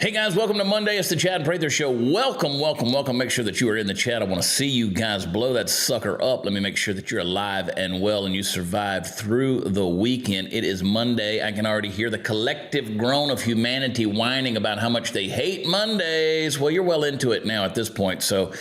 Hey guys, welcome to Monday. It's the Chad Prather Show. Welcome, welcome, welcome. Make sure that you are in the chat. I want to see you guys blow that sucker up. Let me make sure that you're alive and well and you survived through the weekend. It is Monday. I can already hear the collective groan of humanity whining about how much they hate Mondays. Well, you're well into it now at this point. So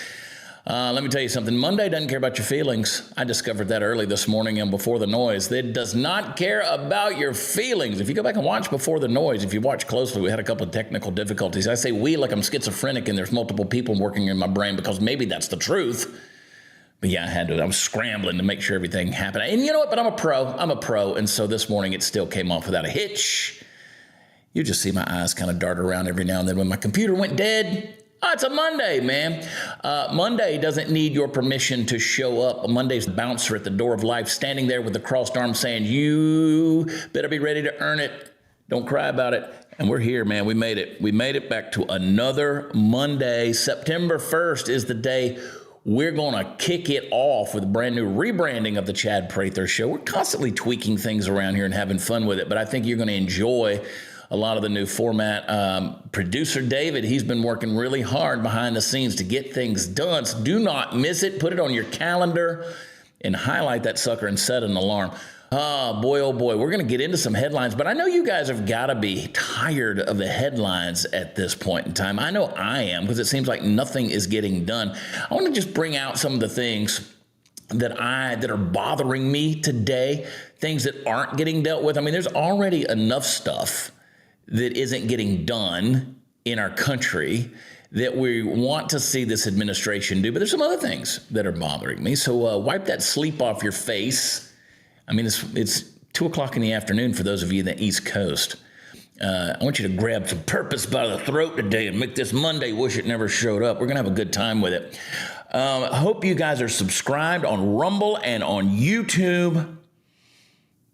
let me tell you something. Monday doesn't care about your feelings. I discovered that early this morning and Before the Noise. It does not care about your feelings. If you go back and watch Before the Noise, if you watch closely, we had a couple of technical difficulties. I say we like I'm schizophrenic and there's multiple people working in my brain because maybe that's the truth. But yeah, I was scrambling to make sure everything happened. And you know what? But I'm a pro. And so this morning it still came off without a hitch. You just see my eyes kind of dart around every now and then when my computer went dead. Oh, it's a Monday, man. Monday doesn't need your permission to show up. Monday's the bouncer at the door of life, standing there with the crossed arms saying, you better be ready to earn it. Don't cry about it. And we're here, man. We made it. We made it back to another Monday. September 1st is the day we're going to kick it off with a brand new rebranding of the Chad Prather Show. We're constantly tweaking things around here and having fun with it, but I think you're going to enjoy a lot of the new format. Producer David, he's been working really hard behind the scenes to get things done. So do not miss it. Put it on your calendar and highlight that sucker and set an alarm. Oh boy, we're going to get into some headlines, but I know you guys have got to be tired of the headlines at this point in time. I know I am, because it seems like nothing is getting done. I want to just bring out some of the things that are bothering me today, things that aren't getting dealt with. I mean, there's already enough stuff that isn't getting done in our country that we want to see this administration do. But there's some other things that are bothering me. So wipe that sleep off your face. I mean, it's 2 o'clock in the afternoon for those of you in the East Coast. I want you to grab some purpose by the throat today and make this Monday wish it never showed up. We're going to have a good time with it. I hope you guys are subscribed on Rumble and on YouTube.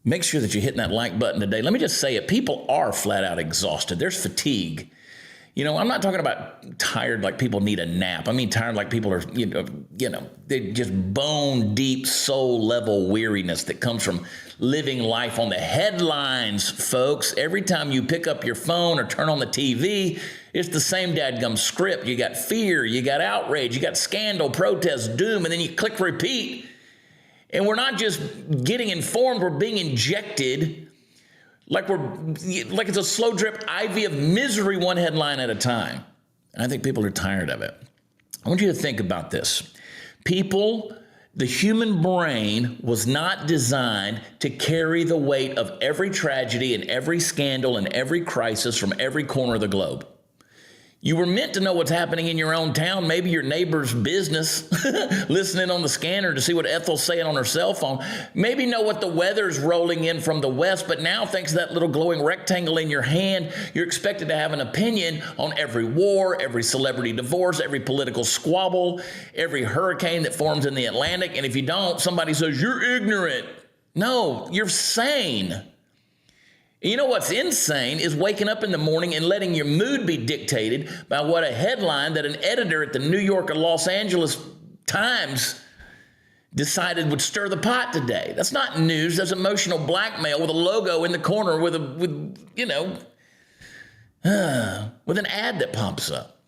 Make sure that you're hitting that like button today. Let me just say it. People are flat out exhausted. There's fatigue. You know, I'm not talking about tired like people need a nap. I mean tired like people are, they just bone deep soul level weariness that comes from living life on the headlines, folks. Every time you pick up your phone or turn on the TV, it's the same dadgum script. You got fear, you got outrage, you got scandal, protest, doom, and then you click repeat. And we're not just getting informed, we're being injected like it's a slow drip IV of misery, one headline at a time. And I think people are tired of it. I want you to think about this. The human brain was not designed to carry the weight of every tragedy and every scandal and every crisis from every corner of the globe. You were meant to know what's happening in your own town, maybe your neighbor's business, listening on the scanner to see what Ethel's saying on her cell phone. Maybe know what the weather's rolling in from the west, but now thanks to that little glowing rectangle in your hand, you're expected to have an opinion on every war, every celebrity divorce, every political squabble, every hurricane that forms in the Atlantic. And if you don't, somebody says, you're ignorant. No, you're sane. You know what's insane is waking up in the morning and letting your mood be dictated by what a headline that an editor at the New York or Los Angeles Times decided would stir the pot today. That's not news. That's emotional blackmail with a logo in the corner with an ad that pops up.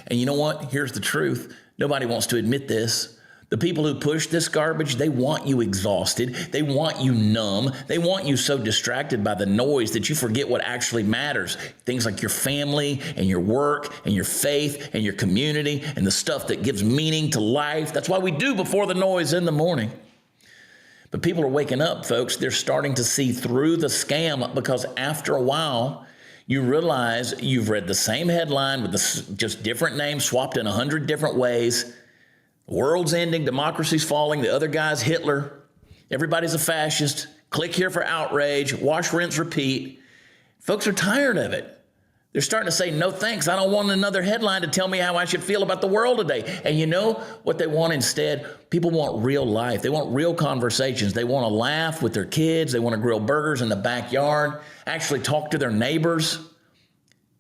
And you know what? Here's the truth. Nobody wants to admit this. The people who push this garbage, they want you exhausted. They want you numb. They want you so distracted by the noise that you forget what actually matters. Things like your family and your work and your faith and your community and the stuff that gives meaning to life. That's why we do Before the Noise in the morning. But people are waking up, folks. They're starting to see through the scam because after a while, you realize you've read the same headline with just different names swapped in 100 different ways. World's ending, democracy's falling, the other guy's Hitler, everybody's a fascist, click here for outrage, wash, rinse, repeat. Folks are tired of it. They're starting to say, no thanks, I don't want another headline to tell me how I should feel about the world today. And you know what they want instead? People want real life. They want real conversations. They want to laugh with their kids. They want to grill burgers in the backyard, actually talk to their neighbors.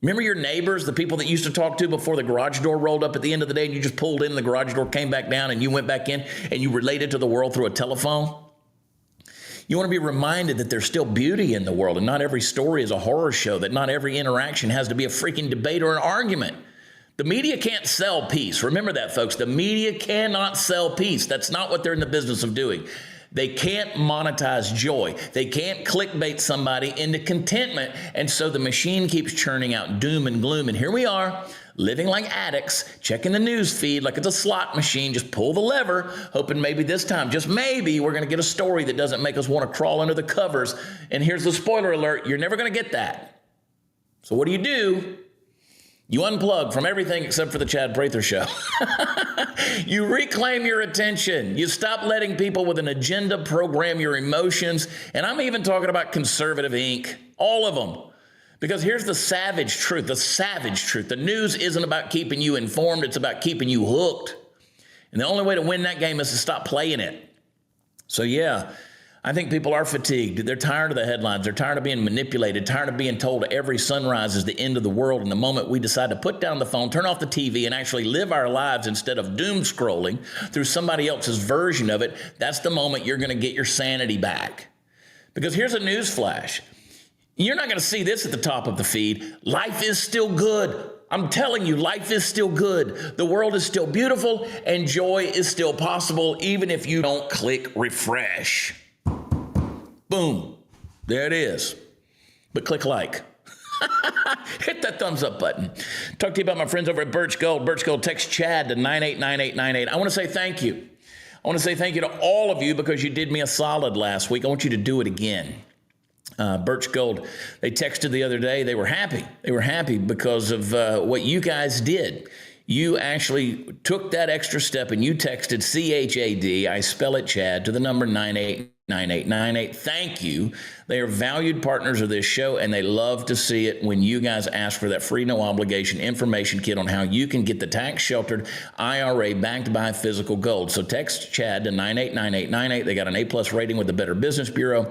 Remember your neighbors, the people that you used to talk to before the garage door rolled up at the end of the day and you just pulled in, the garage door came back down and you went back in and you related to the world through a telephone? You want to be reminded that there's still beauty in the world, and not every story is a horror show, that not every interaction has to be a freaking debate or an argument. The media can't sell peace. Remember that, folks. The media cannot sell peace. That's not what they're in the business of doing. They can't monetize joy. They can't clickbait somebody into contentment. And so the machine keeps churning out doom and gloom. And here we are, living like addicts, checking the news feed like it's a slot machine. Just pull the lever, hoping maybe this time, just maybe, we're going to get a story that doesn't make us want to crawl under the covers. And here's the spoiler alert. You're never going to get that. So what do? You unplug from everything except for the Chad Prather show. You reclaim your attention. You stop letting people with an agenda program your emotions. And I'm even talking about conservative Inc., all of them. Because here's the savage truth, The news isn't about keeping you informed. It's about keeping you hooked. And the only way to win that game is to stop playing it. So yeah, I think people are fatigued. They're tired of the headlines. They're tired of being manipulated, tired of being told every sunrise is the end of the world. And the moment we decide to put down the phone, turn off the TV, and actually live our lives instead of doom scrolling through somebody else's version of it, that's the moment you're going to get your sanity back. Because here's a news flash. You're not going to see this at the top of the feed. Life is still good. I'm telling you, life is still good. The world is still beautiful, and joy is still possible, even if you don't click refresh. Boom. There it is. But click like. Hit that thumbs up button. Talk to you about my friends over at Birch Gold. Birch Gold, text Chad to 989898. I want to say thank you. I want to say thank you to all of you because you did me a solid last week. I want you to do it again. Birch Gold, they texted the other day. They were happy. They were happy because of what you guys did. You actually took that extra step and you texted CHAD, I spell it Chad, to the number 989898. Thank you. They are valued partners of this show, and they love to see it when you guys ask for that free, no obligation information kit on how you can get the tax sheltered IRA backed by physical gold. So text Chad to 989898. They got an A+ rating with the Better Business Bureau.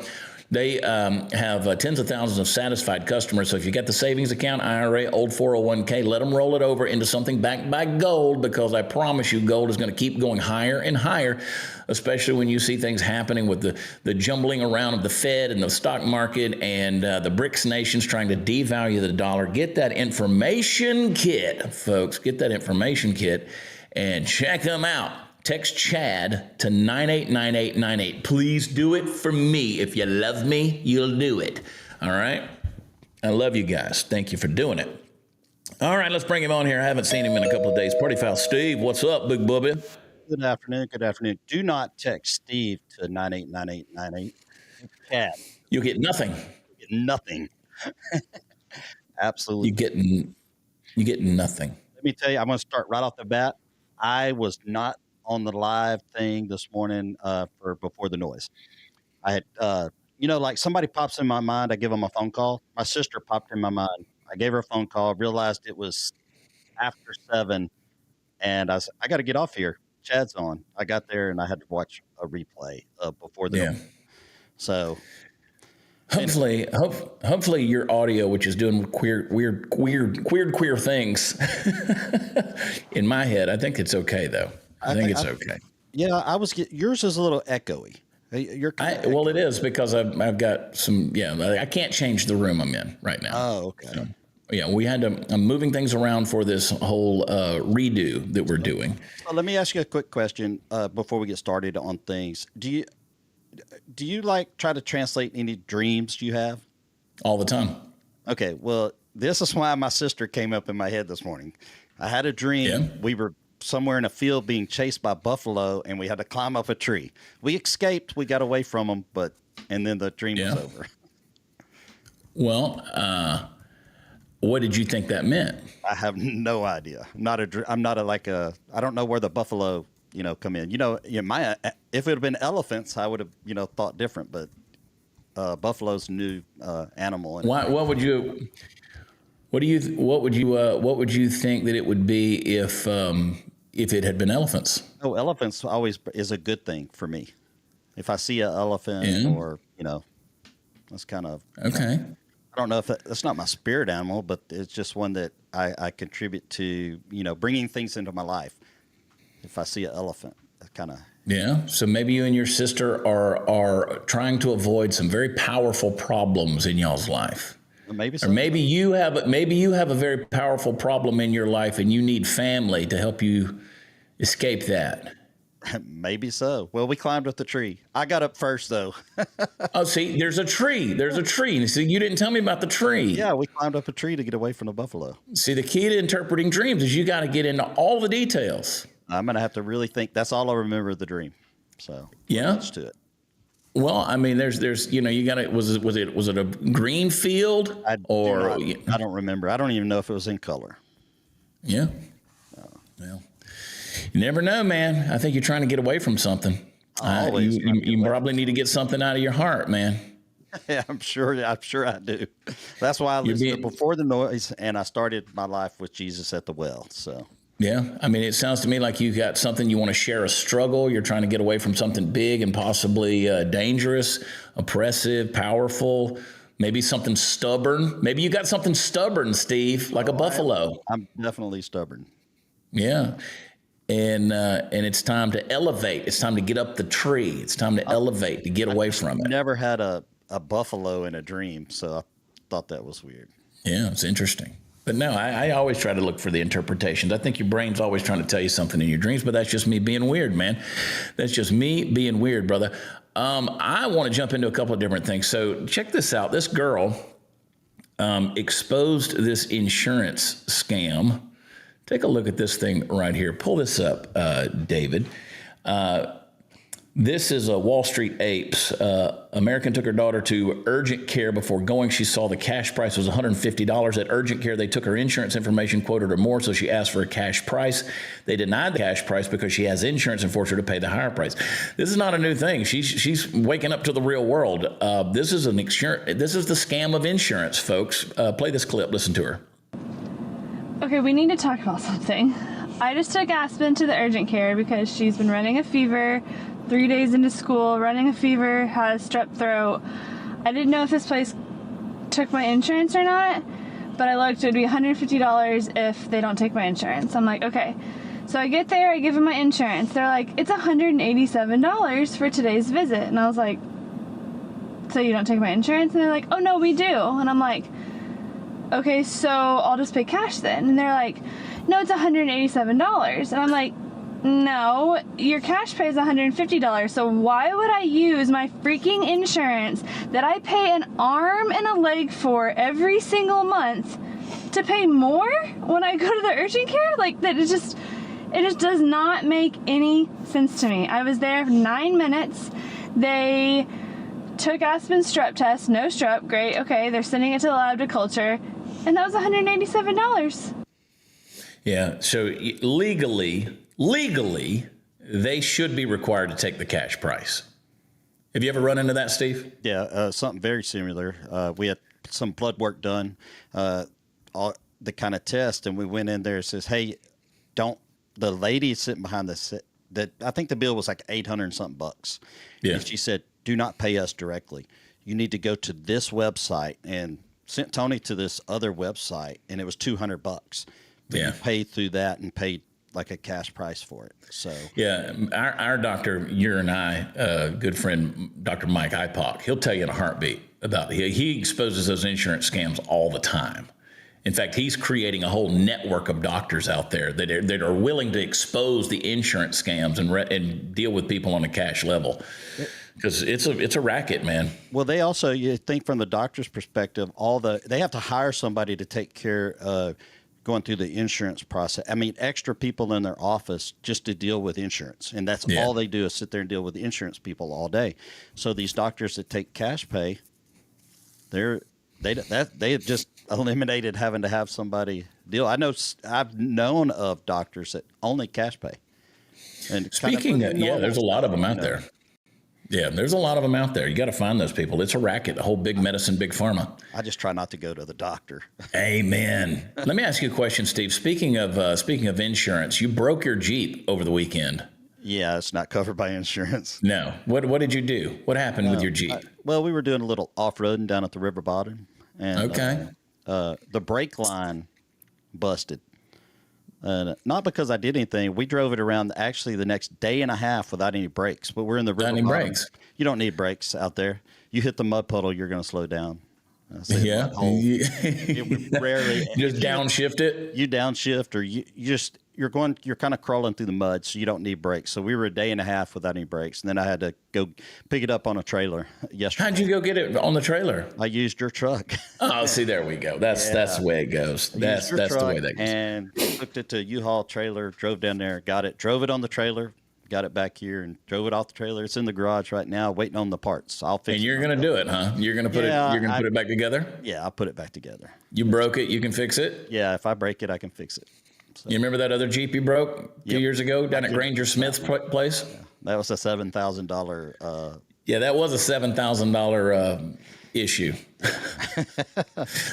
They have tens of thousands of satisfied customers. So if you got the savings account, IRA, old 401k, let them roll it over into something backed by gold, because I promise you gold is going to keep going higher and higher, especially when you see things happening with the jumbling around of the Fed and the stock market and the BRICS nations trying to devalue the dollar. Get that information kit, folks. Get that information kit and check them out. Text Chad to 989898. Please do it for me. If you love me, you'll do it. All right? I love you guys. Thank you for doing it. All right, let's bring him on here. I haven't seen him in a couple of days. Party Foul Steve, what's up, big bubby? Good afternoon. Good afternoon. Do not text Steve to 989898. Chad. You'll get nothing. You get nothing. Absolutely. You get nothing. Let me tell you, I'm going to start right off the bat. I was not on the live thing this morning for Before the Noise. I had, like somebody pops in my mind, I give them a phone call. My sister popped in my mind. I gave her a phone call, realized it was after 7, and I said, I got to get off here. Chad's on. I got there and I had to watch a replay of Before the Noise. So hopefully your audio, which is doing weird things in my head, I think it's okay though. I think it's okay. Yeah, yours is a little echoey. Well, it is because I've got some. Yeah, I can't change the room I'm in right now. Oh, okay. So, yeah, I'm moving things around for this whole redo that we're doing. Well, let me ask you a quick question before we get started on things. Do you like try to translate any dreams you have? All the time. Okay, well, this is why my sister came up in my head this morning. I had a dream. Yeah. We were somewhere in a field being chased by buffalo, and we had to climb up a tree. We escaped. We got away from them, and then the dream was over. Well, what did you think that meant? I have no idea. I don't know where the buffalo, come in. If it had been elephants, I would have, thought different, but buffalo's a new animal. What would you think that it would be if it had been elephants? Oh, elephants always is a good thing for me. If I see an elephant or, that's kind of okay. I don't know if that's not my spirit animal, but it's just one that I contribute to, bringing things into my life. If I see an elephant, that kind of Yeah. So maybe you and your sister are trying to avoid some very powerful problems in y'all's life. Maybe Or so. maybe you have a very powerful problem in your life and you need family to help you escape that. Maybe so. Well, we climbed up the tree. I got up first, though. Oh, see, there's a tree. There's a tree. See, you didn't tell me about the tree. Yeah, we climbed up a tree to get away from the buffalo. See, the key to interpreting dreams is you got to get into all the details. I'm going to have to really think. That's all I remember of the dream. So Yeah. much to it. Well, I mean, there's you got to was it a green field I or don't remember. I don't even know if it was in color. yeah. Well, you never know, man. I think you're trying to get away from something. Always You probably need to get something out of your heart, man. Yeah, I'm sure I do. That's why I listened to Before the Noise, and I started my life with Jesus at the well. So yeah, I mean, it sounds to me like you got something you want to share, a struggle. You're trying to get away from something big and possibly dangerous, oppressive, powerful. Maybe something stubborn. Maybe you got something stubborn, Steve, like a buffalo. I'm definitely stubborn. Yeah. And it's time to elevate. It's time to get up the tree. It's time to elevate, to get away from it. Never had a buffalo in a dream, so I thought that was weird. Yeah, it's interesting. But no, I always try to look for the interpretations. I think your brain's always trying to tell you something in your dreams, but that's just me being weird, man. That's just me being weird, brother. I want to jump into a couple of different things. So check this out. This girl exposed this insurance scam. Take a look at this thing right here. Pull this up, David. This is a Wall Street Apes. American took her daughter to urgent care before going. She saw the cash price was $150. At urgent care, they took her insurance information, quoted her more, so she asked for a cash price. They denied the cash price because she has insurance and forced her to pay the higher price. This is not a new thing. She's waking up to the real world. This is the scam of insurance, folks. Play this clip. Listen to her. Okay, we need to talk about something. I just took Aspen to the urgent care because she's been running a fever, 3 days into school, running a fever, has strep throat. I didn't know if this place took my insurance or not, but I looked, it would be $150 if they don't take my insurance. I'm like, okay. So I get there, I give them my insurance. They're like, it's $187 for today's visit. And I was like, so you don't take my insurance? And they're like, oh no, we do. And I'm like, okay, so I'll just pay cash then. And they're like, no, it's $187. And I'm like, no, your cash pay is $150. So why would I use my freaking insurance that I pay an arm and a leg for every single month to pay more when I go to the urgent care? Like, that it just does not make any sense to me. I was there for 9 minutes. They took Aspen's strep test, no strep, great, okay, they're sending it to the lab to culture, and that was $187. Yeah, so legally, they should be required to take the cash price. Have you ever run into that, Steve? Yeah, something very similar. We had some blood work done, all the kind of test, and we went in there and says, hey, the lady sitting behind I think the bill was like 800 and something bucks. Yeah. And she said, do not pay us directly. You need to go to this website, and sent Tony to this other website, and it was $200. Yeah. You paid through that and paid like a cash price for it. So yeah, our doctor, you and I, good friend, Dr. Mike Ipock, he'll tell you in a heartbeat about it. He exposes those insurance scams all the time. In fact, he's creating a whole network of doctors out there that are willing to expose the insurance scams and deal with people on a cash level, because it's a racket, man. Well, they also, you think from the doctor's perspective, they have to hire somebody to take care of going through the insurance process. I mean, extra people in their office just to deal with insurance, and that's all they do is sit there and deal with the insurance people all day. So these doctors that take cash pay, they have just eliminated having to have somebody deal. I've known of doctors that only cash pay. And speaking of, there's a lot of them out there. Yeah, there's a lot of them out there. You got to find those people. It's a racket, the whole big medicine, big pharma. I just try not to go to the doctor. Amen. Let me ask you a question, Steve. Speaking of insurance, you broke your Jeep over the weekend. Yeah, it's not covered by insurance. No. What did you do? What happened with your Jeep? We were doing a little off-roading down at the river bottom. And, okay. The brake line busted. And not because I did anything. We drove it around actually the next day and a half without any brakes. But we're in the river. Any brakes? You don't need brakes out there. You hit the mud puddle, you're going to slow down. Yeah. Rarely. Just downshift it. You downshift, or you're kind of crawling through the mud, so you don't need brakes. So we were a day and a half without any brakes, and then I had to go pick it up on a trailer yesterday. How'd you go get it on the trailer? I used your truck. Oh, see, there we go. That's the way it goes. That's the way that goes. And hooked it to a U-Haul trailer, drove down there, got it, drove it on the trailer, got it back here, and drove it off the trailer. It's in the garage right now, waiting on the parts. I'll fix it. And you're gonna do it, huh? You're gonna put it back together? Yeah, I'll put it back together. You broke it, you can fix it? Yeah, if I break it, I can fix it. So. You remember that other Jeep you broke a few years ago down at Granger Smith's place? Yeah, that was a $7,000. Yeah, that was a $7,000 issue.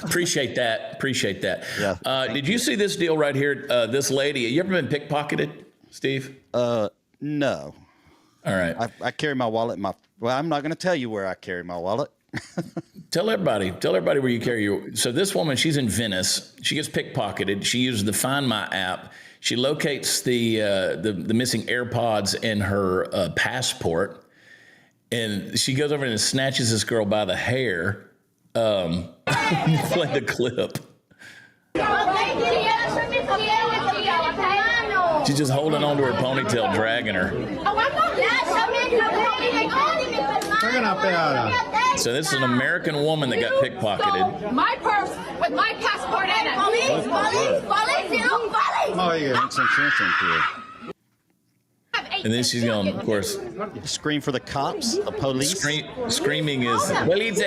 Appreciate that. Yeah. Did you see this deal right here? This lady, you ever been pickpocketed, Steve? No. All right. I carry my wallet. Well, I'm not going to tell you where I carry my wallet. Tell everybody where you carry your. So this woman, she's in Venice. She gets pickpocketed. She uses the Find My app. She locates the missing AirPods in her passport, and she goes over and snatches this girl by the hair. Play the clip. She's just holding onto her ponytail, dragging her. So this is an American woman that got pickpocketed. My purse with my passport in it. Oh, yeah. And then she's going, of course, scream for the cops, the police. Screaming is police.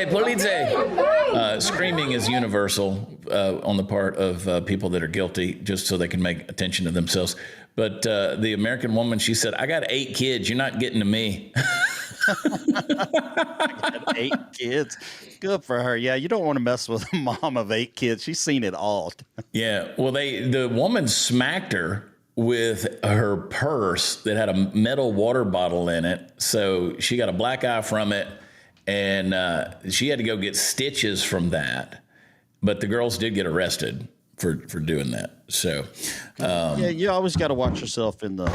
Screaming is universal on the part of people that are guilty, just so they can make attention to themselves. But the American woman, she said, "I got 8 kids. You're not getting to me." I got 8 kids. Good for her. Yeah, you don't want to mess with a mom of 8 kids. She's seen it all. Yeah. Well, the woman smacked her with her purse that had a metal water bottle in it. So she got a black eye from it, and she had to go get stitches from that. But the girls did get arrested for doing that. So yeah, you always got to watch yourself in the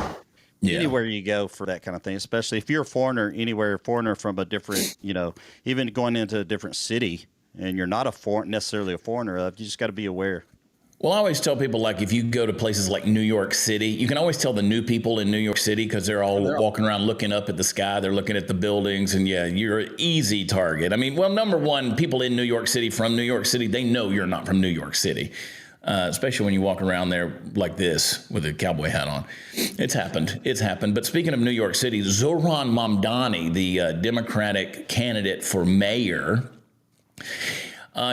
anywhere you go for that kind of thing, especially if you're a foreigner, foreigner from a different, even going into a different city, and you're not necessarily a foreigner you just got to be aware. Well, I always tell people, like, if you go to places like New York City, you can always tell the new people in New York City because they're all walking around looking up at the sky. They're looking at the buildings, and yeah, you're an easy target. I mean, well, number one, people in New York City, from New York City, they know you're not from New York City, especially when you walk around there like this with a cowboy hat on. It's happened. But speaking of New York City, Zohran Mamdani, the Democratic candidate for mayor,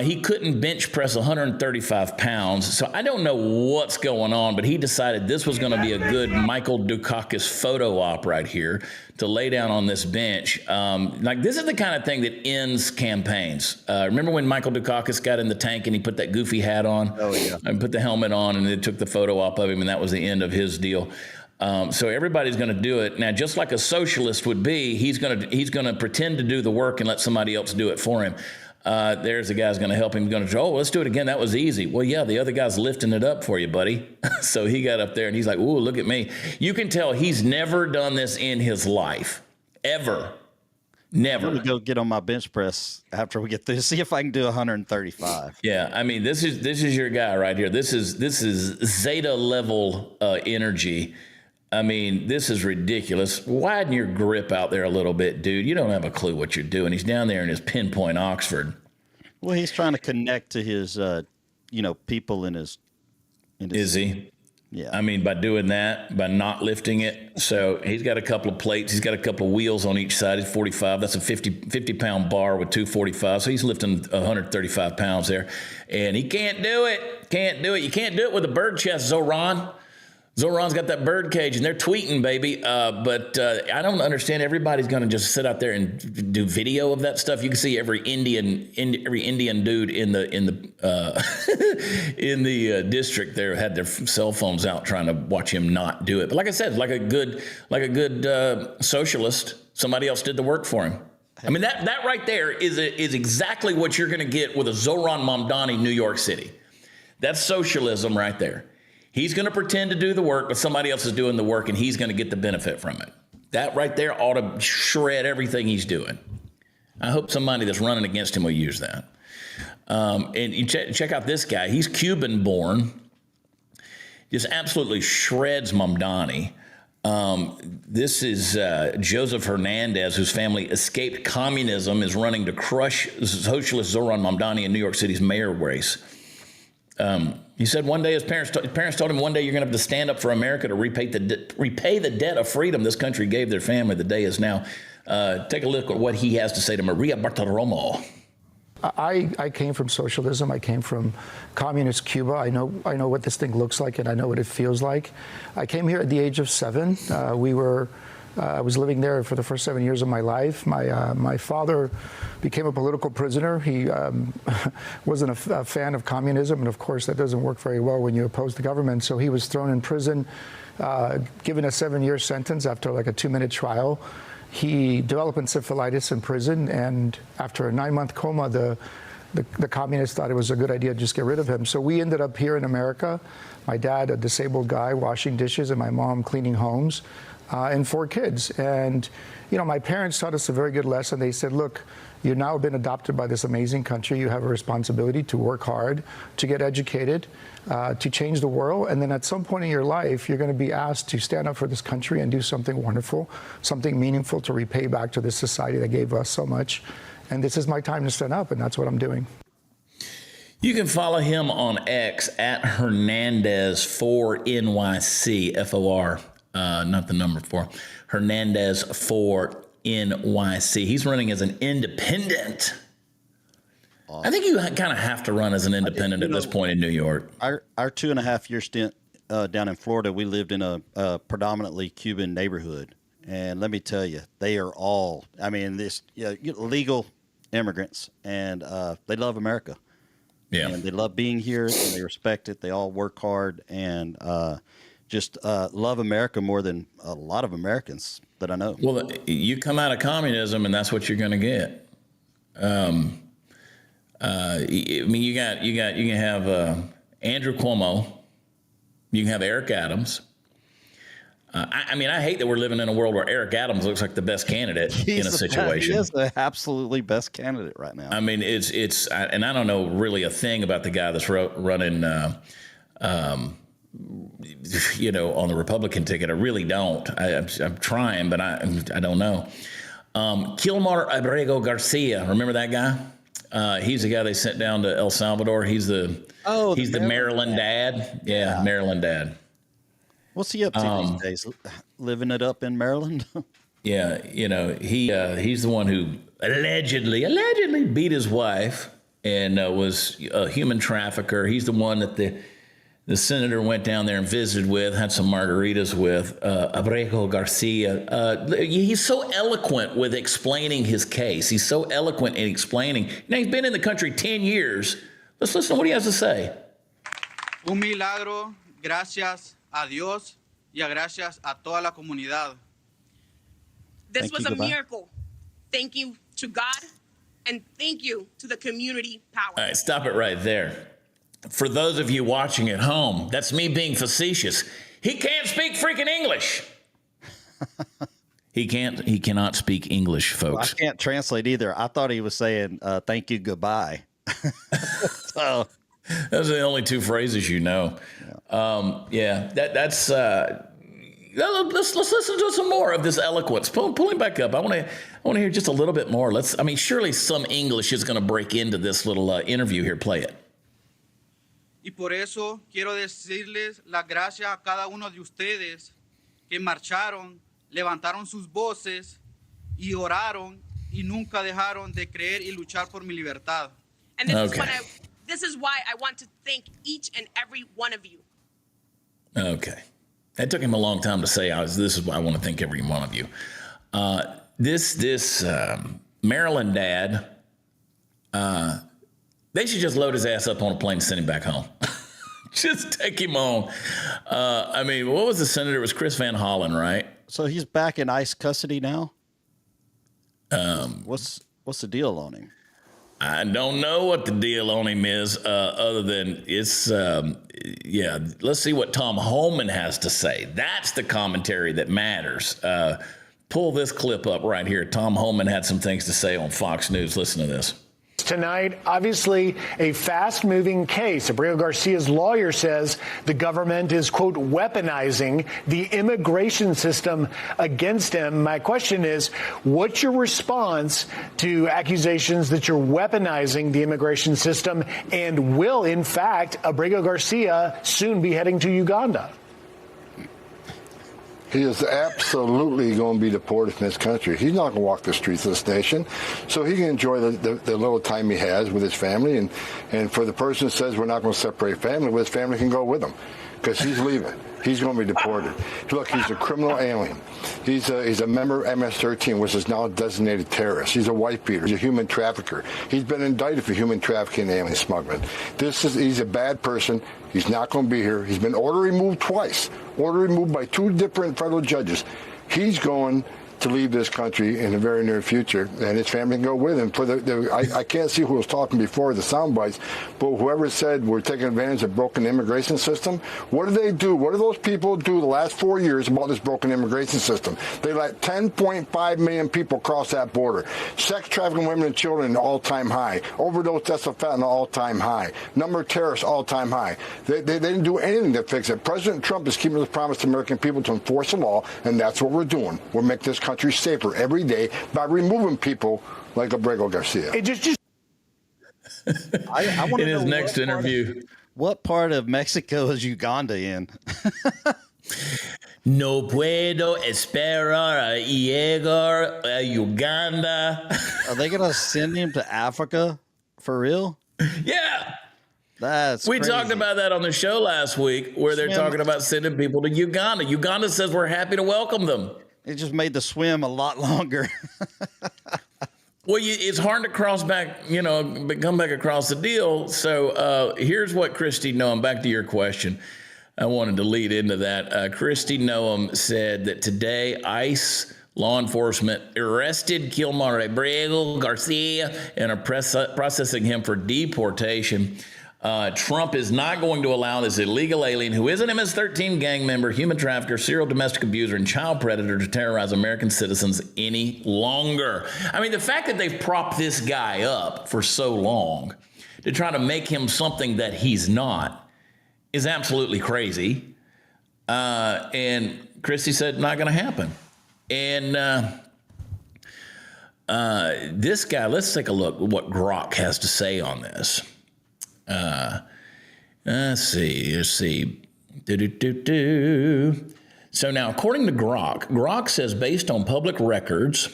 he couldn't bench press 135 pounds. So I don't know what's going on, but he decided this was going to be a good Michael Dukakis photo op right here to lay down on this bench. Like, this is the kind of thing that ends campaigns. Remember when Michael Dukakis got in the tank and he put that goofy hat on? Oh, yeah. And put the helmet on, and they took the photo op of him, and that was the end of his deal. So everybody's going to do it. Now, just like a socialist would be, he's going to pretend to do the work and let somebody else do it for him. There's the guy's going to help him. Going to, let's do it again. That was easy. Well, yeah, the other guy's lifting it up for you, buddy. So he got up there and he's like, "Ooh, look at me." You can tell he's never done this in his life, ever. Never. I'm going to go get on my bench press after we get through, see if I can do 135. Yeah, I mean, this is your guy right here. This is Zeta level energy. I mean, this is ridiculous. Widen your grip out there a little bit, dude. You don't have a clue what you're doing. He's down there in his pinpoint Oxford. Well, he's trying to connect to his, people in his. Is he? Yeah. I mean, by doing that, by not lifting it. So he's got a couple of plates. He's got a couple of wheels on each side. He's 45. That's a 50-pound bar with 245. So he's lifting 135 pounds there. And he can't do it. You can't do it with a bird chest, Zohran. Zohran's got that bird cage, and they're tweeting, baby. But I don't understand. Everybody's going to just sit out there and do video of that stuff. You can see every Indian dude in the in the district there had their cell phones out trying to watch him not do it. But like I said, like a good socialist, somebody else did the work for him. I mean, that right there is exactly what you're going to get with a Zohran Mamdani, New York City. That's socialism right there. He's going to pretend to do the work, but somebody else is doing the work, and he's going to get the benefit from it. That right there ought to shred everything he's doing. I hope somebody that's running against him will use that. And you check out this guy. He's Cuban-born. Just absolutely shreds Mamdani. This is Joseph Hernandez, whose family escaped communism, is running to crush socialist Zohran Mamdani in New York City's mayor race. He said one day his parents told him one day you're going to have to stand up for America to repay the debt of freedom this country gave their family. The day is now. Take a look at what he has to say to Maria Bartiromo. I came from socialism. I came from communist Cuba. I know what this thing looks like, and I know what it feels like. I came here at the age of 7. I was living there for the first 7 years of my life. My father became a political prisoner. He wasn't a fan of communism, and of course that doesn't work very well when you oppose the government. So he was thrown in prison, given a 7-year sentence after like a 2-minute trial. He developed encephalitis in prison, and after a 9-month coma, the communists thought it was a good idea to just get rid of him. So we ended up here in America. My dad, a disabled guy, washing dishes, and my mom cleaning homes, and 4 kids. And, you know, my parents taught us a very good lesson. They said, look, you've now been adopted by this amazing country. You have a responsibility to work hard, to get educated, to change the world. And then at some point in your life, you're going to be asked to stand up for this country and do something wonderful, something meaningful to repay back to this society that gave us so much. And this is my time to stand up, and that's what I'm doing. You can follow him on X at Hernandez4NYC, F-O-R, not the number 4, Hernandez4NYC. He's running as an independent. Awesome. I think you kind of have to run as an independent at this point in New York. Our 2.5-year stint down in Florida, we lived in a predominantly Cuban neighborhood. And let me tell you, they are all, I mean, legal immigrants, and they love America. Yeah. And they love being here, and they respect it. They all work hard and just love America more than a lot of Americans that I know. Well, you come out of communism, and that's what you're going to get. I mean, you can have Andrew Cuomo, you can have Eric Adams. I mean, I hate that we're living in a world where Eric Adams looks like the best candidate in a situation. He is the absolutely best candidate right now. I mean, and I don't know really a thing about the guy that's running, you know, on the Republican ticket. I really don't. I'm trying, but I don't know. Kilmar Abrego Garcia, remember that guy? He's the guy they sent down to El Salvador. He's the Maryland dad. Yeah, Maryland dad. What's he up to these days? Living it up in Maryland? Yeah, you know, he's the one who allegedly beat his wife and was a human trafficker. He's the one that the senator went down there and visited with, had some margaritas with, Abrego Garcia. He's so eloquent with explaining his case. He's so eloquent in explaining. You know, he's been in the country 10 years. Let's listen to what he has to say. Un milagro, gracias a Dios y a gracias a toda la comunidad. This was a miracle. Thank you to God, and thank you to the community power. All right, stop it right there. For those of you watching at home, that's me being facetious. He can't speak freaking English. He cannot speak English, folks. Well, I can't translate either. I thought he was saying, thank you, goodbye. So those are the only 2 phrases you know. Yeah, that's. Let's listen to some more of this eloquence. Pull him back up. I want to hear just a little bit more. Surely some English is going to break into this little interview here. Play it. Y por eso quiero decirles las gracias a cada uno de ustedes que marcharon, levantaron sus voces y oraron y nunca dejaron de creer y luchar por mi libertad. And this is why I want to thank each and every one of you. Okay. That took him a long time to say. This is why I want to thank every one of you. This Maryland dad, they should just load his ass up on a plane and send him back home. Just take him on. I mean, what was the senator? It was Chris Van Hollen, right? So he's back in ICE custody now? What's the deal on him? I don't know what the deal on him is, other than it's yeah, let's see what Tom Homan has to say. That's the commentary that matters. Pull this clip up right here. Tom Homan had some things to say on Fox News. Listen to this. Tonight, obviously a fast-moving case. Abreu Garcia's lawyer says the government is, quote, weaponizing the immigration system against him. My question is, what's your response to accusations that you're weaponizing the immigration system? And will, in fact, Abreu Garcia soon be heading to Uganda? He is absolutely going to be deported from this country. He's not going to walk the streets of this nation. So he can enjoy the little time he has with his family. And for the person who says we're not going to separate family, well, his family can go with him because he's leaving. He's going to be deported. Look, he's a criminal alien. He's a member of MS-13, which is now a designated terrorist. He's a wife beater. He's a human trafficker. He's been indicted for human trafficking and alien smuggling. He's a bad person. He's not going to be here. He's been order removed twice. Order removed by 2 different federal judges. He's going to leave this country in the very near future, and his family can go with him. I can't see who was talking before the sound bites, but whoever said we're taking advantage of broken immigration system, what do they do? What do those people do the last 4 years about this broken immigration system? They let 10.5 million people cross that border. Sex trafficking women and children, all-time high. Overdose deaths of fentanyl, all-time high. Number of terrorists, all-time high. They didn't do anything to fix it. President Trump is keeping his promise to American people to enforce the law, and that's what we're doing. We're making this country safer every day by removing people like Abreu Garcia. I want in to his know next interview. What part of Mexico is Uganda in? No puedo esperar a llegar a Uganda. Are they going to send him to Africa for real? Yeah. We talked about that on the show last week where they're talking about sending people to Uganda. Uganda says we're happy to welcome them. It just made the swim a lot longer. Well, it's hard to cross back, come back across the deal. So here's what Kristi Noem, back to your question. I wanted to lead into that. Kristi Noem said that today ICE law enforcement arrested Kilmar Abreu Garcia and are processing him for deportation. Trump is not going to allow this illegal alien who is an MS-13 gang member, human trafficker, serial domestic abuser, and child predator to terrorize American citizens any longer. I mean, the fact that they've propped this guy up for so long to try to make him something that he's not is absolutely crazy. And Kristi said, not going to happen. And this guy, let's take a look at what Grok has to say on this. Let's see. So now, according to Grok says based on public records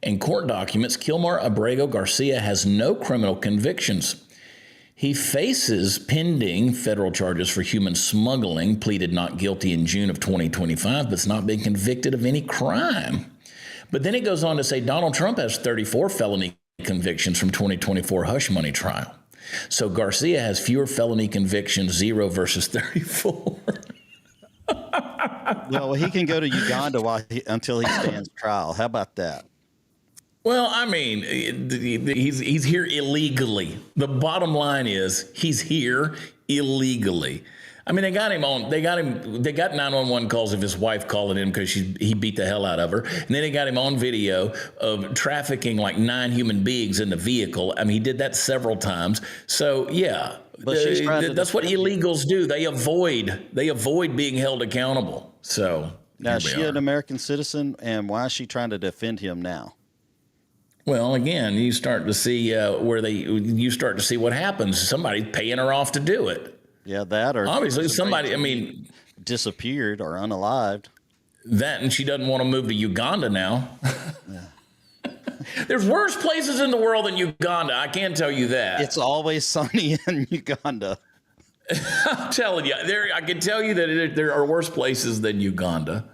and court documents, Kilmar Abreu Garcia has no criminal convictions. He faces pending federal charges for human smuggling, pleaded not guilty in June of 2025, but has not been convicted of any crime. But then it goes on to say Donald Trump has 34 felony convictions from 2024 hush money trial. So Garcia has fewer felony convictions, 0 versus 34. Well, he can go to Uganda until he stands trial. How about that? Well, I mean, he's here illegally. The bottom line is he's here illegally. I mean, they got 911 calls of his wife calling him because he beat the hell out of her. And then they got him on video of trafficking like 9 human beings in the vehicle. I mean, he did that several times. So, yeah, that's what illegals do. They avoid being held accountable. So now, is she an American citizen, and why is she trying to defend him now? Well, again, you start to see what happens. Somebody's paying her off to do it. Yeah, that or obviously somebody, disappeared or unalived. That, and she doesn't want to move to Uganda now. Yeah. There's worse places in the world than Uganda. I can tell you that. It's always sunny in Uganda. I'm telling you, I can tell you that there are worse places than Uganda.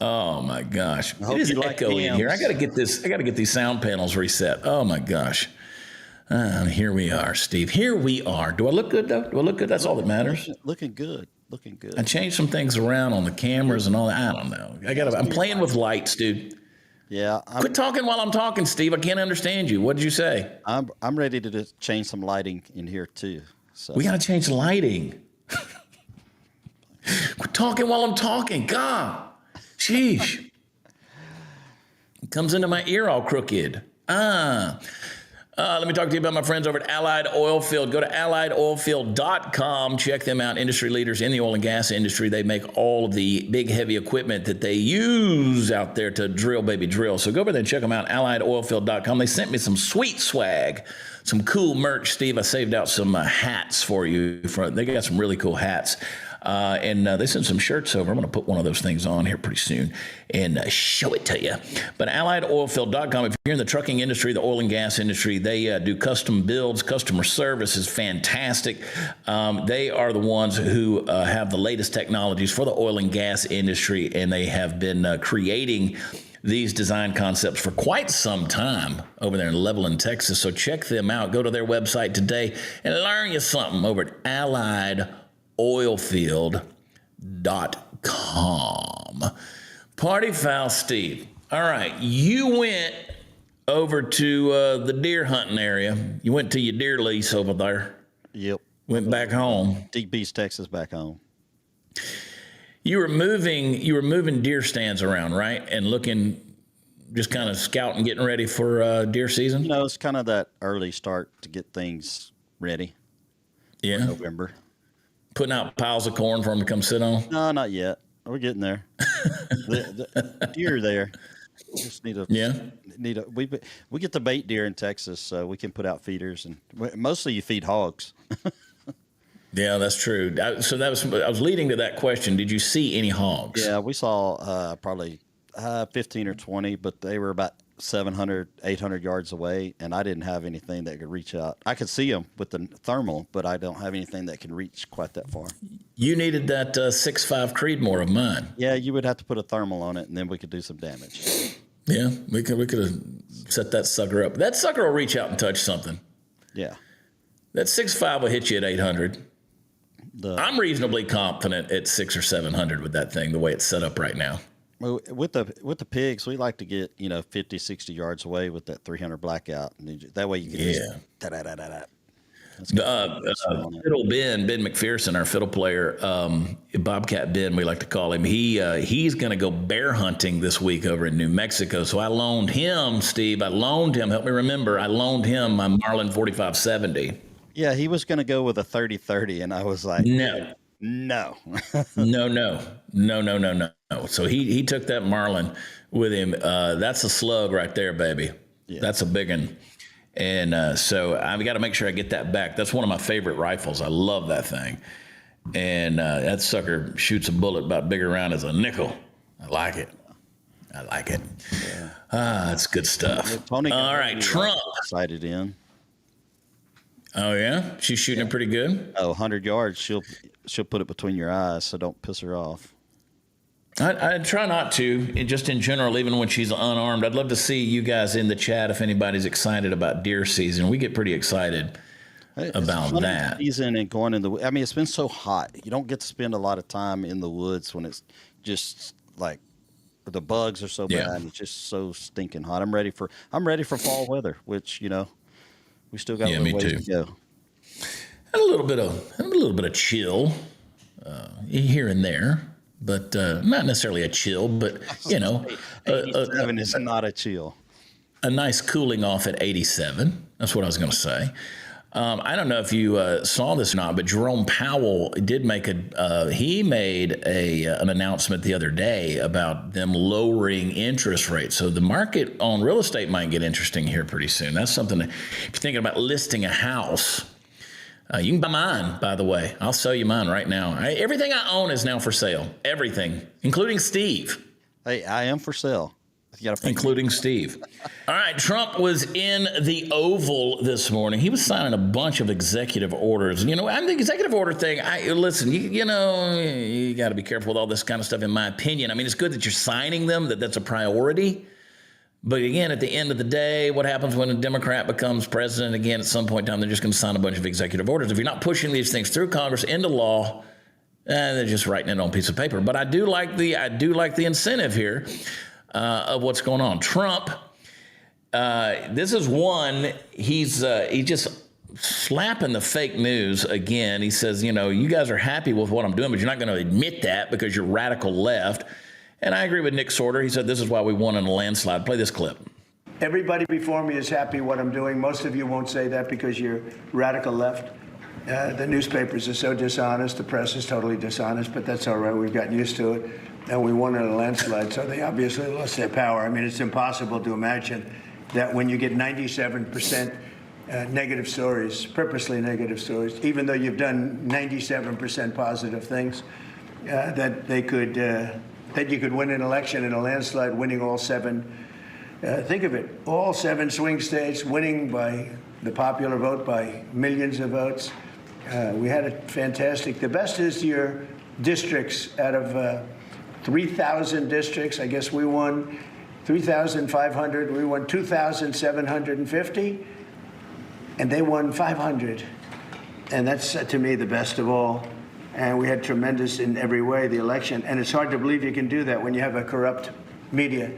Oh my gosh, it is echoing here. I got to get these sound panels reset. Oh my gosh. Here we are, Steve. Here we are. Do I look good, though? Do I look good? That's all that matters. Looking good. I changed some things around on the cameras and all that. I don't know. I'm playing with lights, dude. Yeah. Quit talking while I'm talking, Steve. I can't understand you. What did you say? I'm ready to change some lighting in here, too. So. We got to change the lighting. Quit talking while I'm talking. God. Sheesh. It comes into my ear all crooked. Let me talk to you about my friends over at Allied Oilfield. Go to alliedoilfield.com. Check them out. Industry leaders in the oil and gas industry. They make all of the big, heavy equipment that they use out there to drill, baby, drill. So go over there and check them out, alliedoilfield.com. They sent me some sweet swag, some cool merch, Steve. I saved out some hats for you. They got some really cool hats. And they sent some shirts over. I'm going to put one of those things on here pretty soon and show it to you. But alliedoilfield.com, if you're in the trucking industry, the oil and gas industry, they do custom builds. Customer service is fantastic. They are the ones who have the latest technologies for the oil and gas industry, and they have been creating these design concepts for quite some time over there in Levelland, Texas. So check them out. Go to their website today and learn you something over at alliedoilfield.com. Party foul, Steve. All right, you went over to the deer hunting area. You went to your deer lease over there. Yep. Went back home. Deep Beach, Texas, back home. You were moving deer stands around, right? And looking, just kind of scouting, getting ready for deer season? You know, it's kind of that early start to get things ready. Yeah. November. Putting out piles of corn for them to come sit on? No, not yet. We're getting there. the deer there. We just need a we get the bait deer in Texas, so we can put out feeders, and mostly you feed hogs. Yeah, that's true. I was leading to that question. Did you see any hogs? Yeah, we saw probably 15 or 20, but they were about 700, 800 yards away, and I didn't have anything that could reach out. I could see them with the thermal, but I don't have anything that can reach quite that far. You needed that 6.5 Creedmoor of mine. Yeah, you would have to put a thermal on it, and then we could do some damage. Yeah, we could have set that sucker up. That sucker will reach out and touch something. Yeah. That 6.5 will hit you at 800. I'm reasonably confident at 600 or 700 with that thing, the way it's set up right now. Well, with the pigs, we like to get 50, 60 yards away with that 300 blackout, and that way you can just da-da-da-da-da. Fiddle Ben McPherson, our fiddle player, Bobcat Ben, we like to call him. He's going to go bear hunting this week over in New Mexico. So I loaned him, Steve. Help me remember. I loaned him my Marlin 4570. Yeah, he was going to go with a 30-30, and I was like, no. No. So he took that Marlin with him. That's a slug right there, baby. Yeah. That's a big one. And so I've got to make sure I get that back. That's one of my favorite rifles. I love that thing. And that sucker shoots a bullet about big around as a nickel. I like it. Yeah. That's good stuff. All right, Trump. Sighted in. Oh, yeah? She's shooting it pretty good? 100 yards. She'll put it between your eyes, so don't piss her off. I try not to, just in general, even when she's unarmed. I'd love to see you guys in the chat if anybody's excited about deer season. We get pretty excited about that. Season and going in it's been so hot. You don't get to spend a lot of time in the woods when it's just like the bugs are so bad and it's just so stinking hot. I'm ready for fall weather, which, we still got a little ways to go. Had a little bit of chill here and there, but not necessarily a chill, but 87 is not a chill. A nice cooling off at 87. That's what I was going to say. I don't know if you saw this or not, but Jerome Powell did make an announcement the other day about them lowering interest rates. So the market on real estate might get interesting here pretty soon. That's something that, if you're thinking about listing a house, you can buy mine, by the way. I'll sell you mine right now. Everything I own is now for sale. Everything, including Steve. Hey, I am for sale. Including Steve. All right, Trump was in the Oval this morning. He was signing a bunch of executive orders. The executive order thing, you got to be careful with all this kind of stuff, in my opinion. I mean, it's good that you're signing them, that's a priority. But again, at the end of the day, what happens when a Democrat becomes president again at some point in time? They're just going to sign a bunch of executive orders. If you're not pushing these things through Congress into law, they're just writing it on a piece of paper. But I do like the incentive here. Of what's going on. Trump, this is one, he just slapping the fake news again. He says, you know, you guys are happy with what I'm doing, but you're not going to admit that because you're radical left. And I agree with Nick Sorter. He said, this is why we won in a landslide. Play this clip. Everybody before me is happy what I'm doing. Most of you won't say that because you're radical left. The newspapers are so dishonest. The press is totally dishonest, but that's all right. We've gotten used to it. And we won in a landslide, so they obviously lost their power. I mean, it's impossible to imagine that when you get 97% negative stories, purposely negative stories, even though you've done 97% positive things, that they could, that you could win an election in a landslide, winning all 7. Think of it, all 7 swing states, winning by the popular vote by millions of votes. We had a fantastic, the best is your districts out of 3,000 districts. I guess we won 3,500. We won 2,750, and they won 500. And that's, to me, the best of all. And we had tremendous in every way, the election. And it's hard to believe you can do that when you have a corrupt media.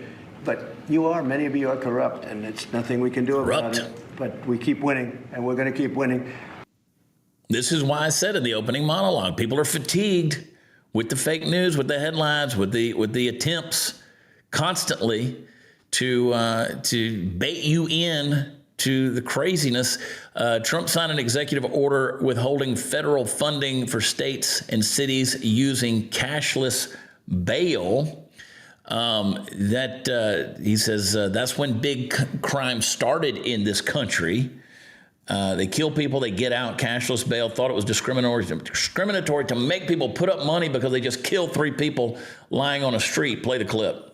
But you are, many of you are corrupt, and it's nothing we can do about it. But we keep winning, and we're going to keep winning. This is why I said in the opening monologue, people are fatigued with the fake news, with the headlines, with the attempts constantly to bait you in to the craziness. Trump signed an executive order withholding federal funding for states and cities using cashless bail. He says that's when big crime started in this country. They kill people, they get out, cashless bail, thought it was discriminatory to make people put up money because they just killed 3 people lying on a street. Play the clip.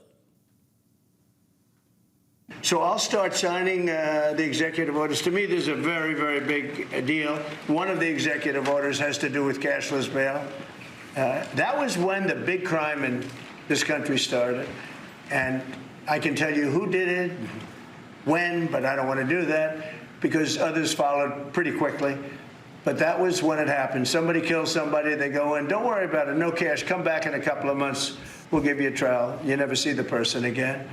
So I'll start signing the executive orders. To me, this is a very, very big deal. One of the executive orders has to do with cashless bail. That was when the big crime in this country started. And I can tell you who did it, when, but I don't want to do that, because others followed pretty quickly. But that was when it happened. Somebody kills somebody, they go in, don't worry about it, no cash, come back in a couple of months, we'll give you a trial. You never see the person again.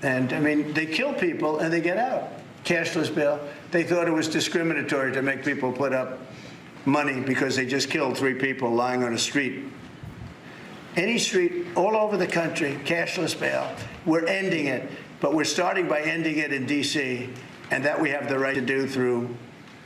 And I mean, they kill people and they get out. Cashless bail. They thought it was discriminatory to make people put up money because they just killed 3 people lying on a street. Any street all over the country, cashless bail. We're ending it, but we're starting by ending it in D.C., and that we have the right to do through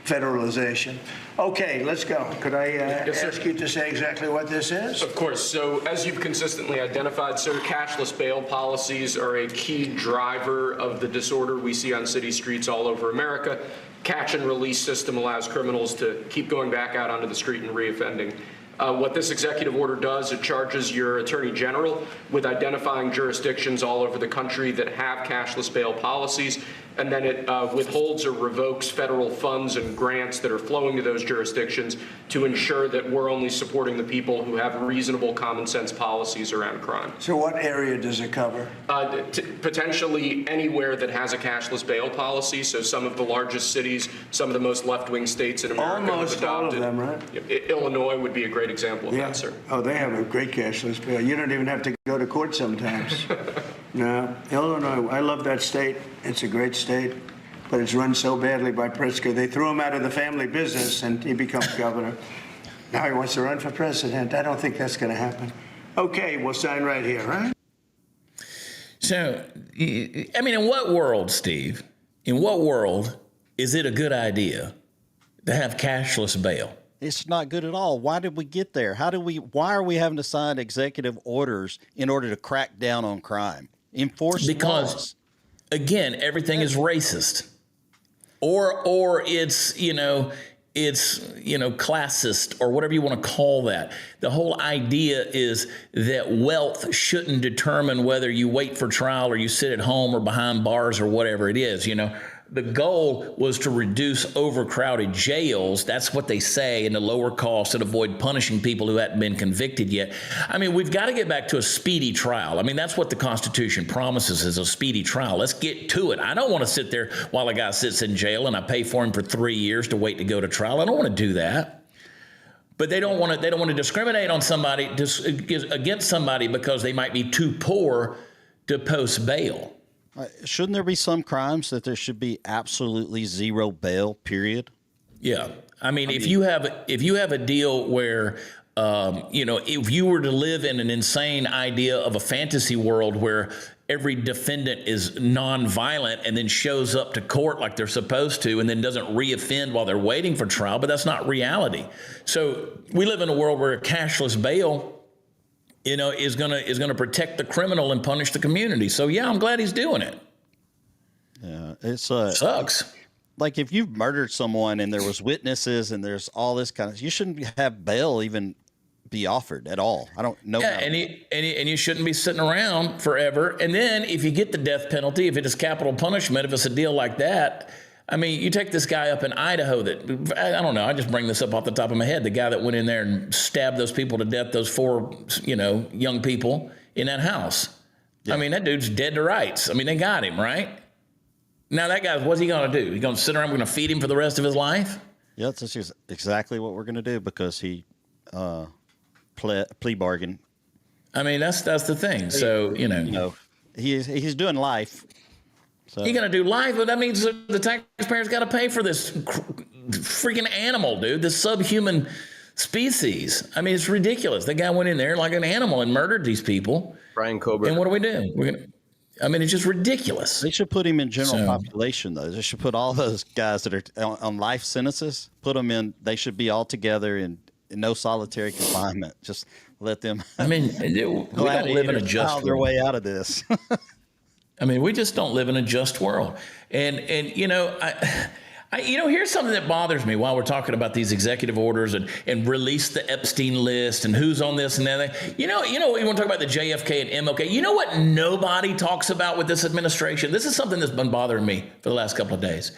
federalization. Okay, let's go. Could I ask you to say exactly what this is? Of course. So as you've consistently identified, sir, cashless bail policies are a key driver of the disorder we see on city streets all over America. Catch and release system allows criminals to keep going back out onto the street and reoffending. What this executive order does, it charges your attorney general with identifying jurisdictions all over the country that have cashless bail policies, and then it withholds or revokes federal funds and grants that are flowing to those jurisdictions to ensure that we're only supporting the people who have reasonable common sense policies around crime. So what area does it cover? Potentially anywhere that has a cashless bail policy. So some of the largest cities, some of the most left-wing states in America Almost have adopted. all of them, right? Illinois would be a great example of that, sir. Oh, they have a great cashless bail. You don't even have to go to court sometimes. No, Illinois, I love that state. It's a great state, but it's run so badly by Pritzker. They threw him out of the family business and he becomes governor. Now he wants to run for president. I don't think that's going to happen. Okay, we'll sign right here, right? So, I mean, in what world, Steve, in what world is it a good idea to have cashless bail? It's not good at all. Why did we get there? Why are we having to sign executive orders in order to crack down on crime? Enforce laws. Again, everything is racist, or it's classist, or whatever you want to call that. The whole idea is that wealth shouldn't determine whether you wait for trial or you sit at home or behind bars or whatever it is. The goal was to reduce overcrowded jails. That's what they say, and to lower costs and avoid punishing people who hadn't been convicted yet. I mean, we've got to get back to a speedy trial. I mean, that's what the Constitution promises, is a speedy trial. Let's get to it. I don't want to sit there while a guy sits in jail and I pay for him for 3 years to wait to go to trial. I don't want to do that. But they don't want to discriminate on somebody, against somebody because they might be too poor to post bail. Shouldn't there be some crimes that there should be absolutely zero bail, period? Yeah. I mean, if you have a deal where, if you were to live in an insane idea of a fantasy world where every defendant is nonviolent and then shows up to court like they're supposed to and then doesn't reoffend while they're waiting for trial, but that's not reality. So we live in a world where a cashless bail, is gonna protect the criminal and punish the community. So yeah, I'm glad he's doing it. Yeah, it's sucks. Like if you've murdered someone and there was witnesses and there's all this kind of, you shouldn't have bail even be offered at all. I don't know. Yeah, and you shouldn't be sitting around forever. And then if you get the death penalty, if it is capital punishment, if it's a deal like that, I mean, you take this guy up in Idaho that, I don't know, I just bring this up off the top of my head, the guy that went in there and stabbed those people to death, those 4, young people in that house. Yeah. I mean, that dude's dead to rights. I mean, they got him, right? Now that guy, what's he going to do? He's going to sit around, we're going to feed him for the rest of his life? Yeah, that's just exactly what we're going to do because he plea bargain. I mean, that's the thing. So, he's doing life. So. He's going to do life, but that means the taxpayers got to pay for this freaking animal, dude, this subhuman species. I mean, it's ridiculous. The guy went in there like an animal and murdered these people. Brian Cobra. And what do we do? It's just ridiculous. They should put him in general population, though. They should put all those guys that are on life sentences, put them in. They should be all together in no solitary confinement. Just let them. I mean, we don't live in a just world. Their way out of this. I mean, we just don't live in a just world. And here's something that bothers me while we're talking about these executive orders and release the Epstein list and who's on this and that. You want to talk about the JFK and MLK. You know what nobody talks about with this administration? This is something that's been bothering me for the last couple of days.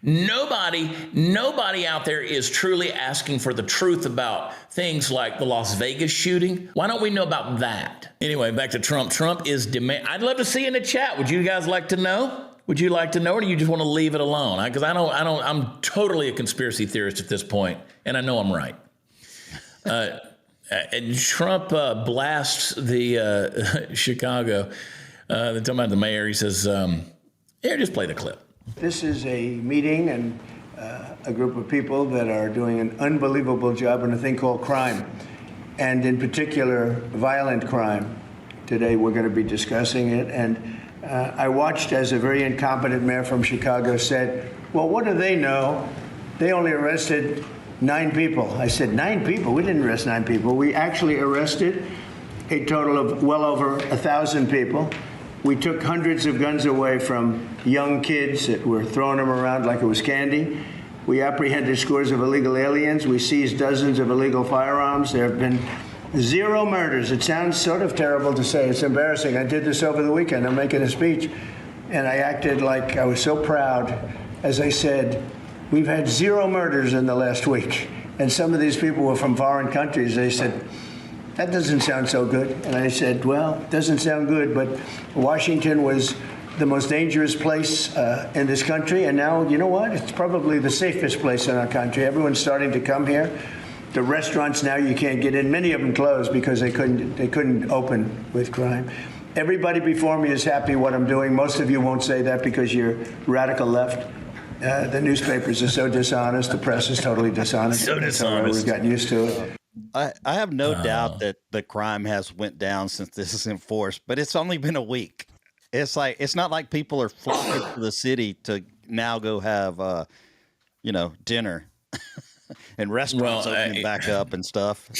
Nobody out there is truly asking for the truth about things like the Las Vegas shooting. Why don't we know about that? Anyway, back to Trump. Trump is I'd love to see in the chat. Would you guys like to know? Would you like to know, or do you just want to leave it alone? Because I'm totally a conspiracy theorist at this point, and I know I'm right. And Trump blasts the Chicago. They're talking about the mayor. He says, here, just play the clip. This is a meeting and a group of people that are doing an unbelievable job on a thing called crime, and in particular, violent crime. Today, we're going to be discussing it. And I watched as a very incompetent mayor from Chicago said, well, what do they know? They only arrested 9 people. I said, 9 people? We didn't arrest 9 people. We actually arrested a total of well over 1,000 people. We took hundreds of guns away from young kids that were throwing them around like it was candy. We apprehended scores of illegal aliens. We seized dozens of illegal firearms. There have been 0 murders. It sounds sort of terrible to say. It's embarrassing. I did this over the weekend. I'm making a speech, and I acted like I was so proud as I said, we've had 0 murders in the last week. And some of these people were from foreign countries. They said, that doesn't sound so good. And I said, well, it doesn't sound good, but Washington was the most dangerous place in this country. And now, you know what? It's probably the safest place in our country. Everyone's starting to come here. The restaurants now you can't get in. Many of them closed because they couldn't open with crime. Everybody before me is happy what I'm doing. Most of you won't say that because you're radical left. The newspapers are so dishonest. The press is totally dishonest. So dishonest. We've gotten used to it. I have no doubt that the crime has went down since this is enforced, but it's only been a week. It's not like people are flocking to the city to now go have, dinner and restaurants opening back up and stuff.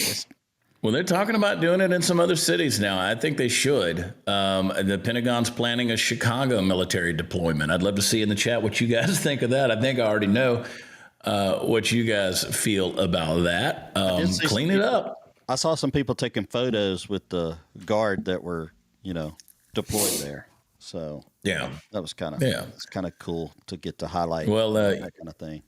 Well, they're talking about doing it in some other cities now. I think they should. The Pentagon's planning a Chicago military deployment. I'd love to see in the chat what you guys think of that. I think I already know what you guys feel about that. Clean it up. I saw some people taking photos with the guard that were, deployed there. So yeah, that was kind of cool to get to highlight that kind of thing.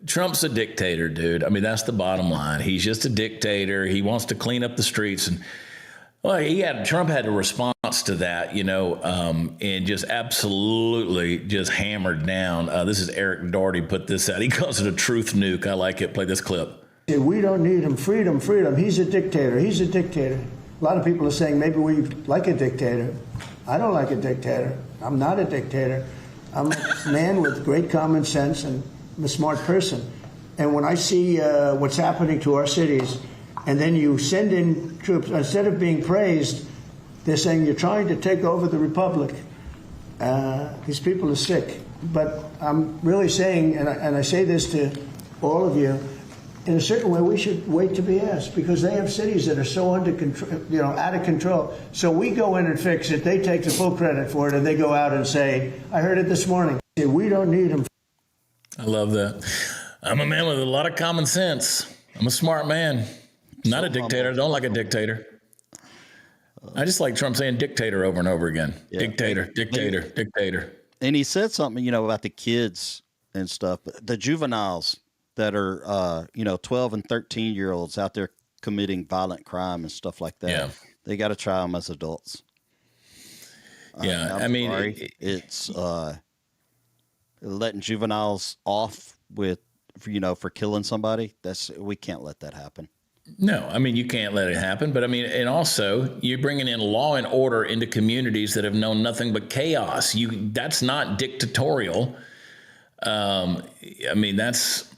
Trump's a dictator, dude. I mean, that's the bottom line. He's just a dictator. He wants to clean up the streets. And Trump had a response to that, and just absolutely just hammered down. This is Eric Doherty put this out. He calls it a truth nuke. I like it. Play this clip. We don't need him. Freedom. He's a dictator. A lot of people are saying maybe we like a dictator. I don't like a dictator. I'm not a dictator. I'm a man with great common sense and I'm a smart person. And when I see what's happening to our cities, and then you send in troops, instead of being praised, they're saying you're trying to take over the republic. These people are sick. But I'm really saying, and I say this to all of you, in a certain way, we should wait to be asked, because they have cities that are so under control, out of control. So we go in and fix it. They take the full credit for it, and they go out and say, I heard it this morning. We don't need them. I love that. I'm a man with a lot of common sense. I'm a smart man. Not a dictator. I don't like a dictator. I just like Trump saying dictator over and over again. Yeah. Dictator. And he said something, about the kids and stuff, the juveniles that are, 12 and 13-year-olds out there committing violent crime and stuff like that. Yeah. They got to try them as adults. Yeah. It's letting juveniles off for killing somebody. We can't let that happen. No, you can't let it happen. But and also you're bringing in law and order into communities that have known nothing but chaos. That's not dictatorial. That's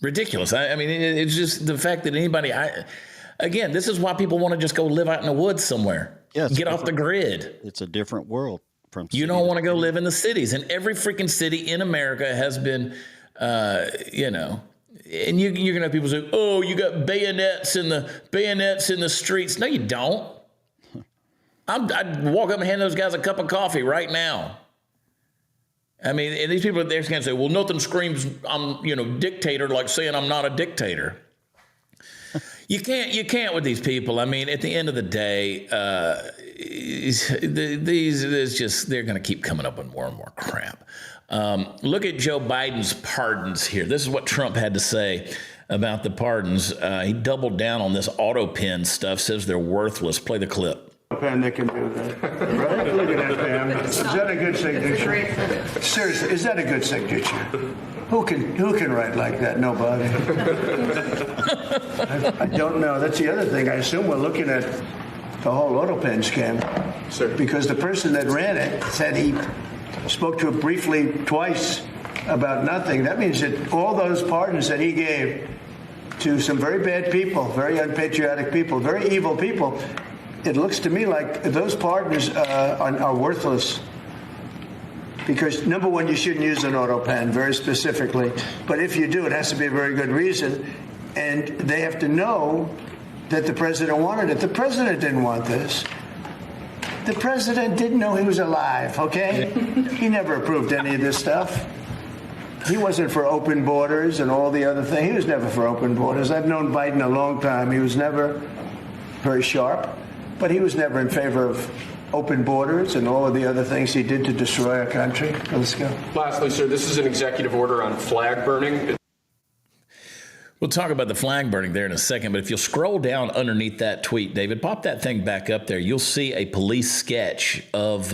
ridiculous. It's just the fact that anybody, again, this is why people want to just go live out in the woods somewhere. Yeah, get off the grid. It's a different world. You don't want to go live in the cities. And every freaking city in America has been, and you're going to have people say, oh, you got bayonets in the streets. No, you don't. I'd walk up and hand those guys a cup of coffee right now. And these people are there going to say, well, nothing screams I'm, dictator like saying I'm not a dictator. You can't with these people. At the end of the day, they're going to keep coming up with more and more crap. Look at Joe Biden's pardons here. This is what Trump had to say about the pardons. He doubled down on this autopen stuff, says they're worthless. Play the clip. Pen that can do that. Right? Look at that, Pam. Is that a good signature? Seriously, is that a good signature? Who can write like that? Nobody. I don't know. That's the other thing. I assume we're looking at the whole autopen scam. Sir. Because the person that ran it said he spoke to it briefly twice about nothing. That means that all those pardons that he gave to some very bad people, very unpatriotic people, very evil people, it looks to me like those pardons are worthless. Because, number one, you shouldn't use an autopen, very specifically. But if you do, it has to be a very good reason. And they have to know that the president wanted it. The president didn't want this. The president didn't know he was alive, okay? He never approved any of this stuff. He wasn't for open borders and all the other things. He was never for open borders. I've known Biden a long time. He was never very sharp. But he was never in favor of open borders and all of the other things he did to destroy our country. Let's go. Lastly, sir, this is an executive order on flag burning. We'll talk about the flag burning there in a second, but if you'll scroll down underneath that tweet, David, pop that thing back up there. You'll see a police sketch of,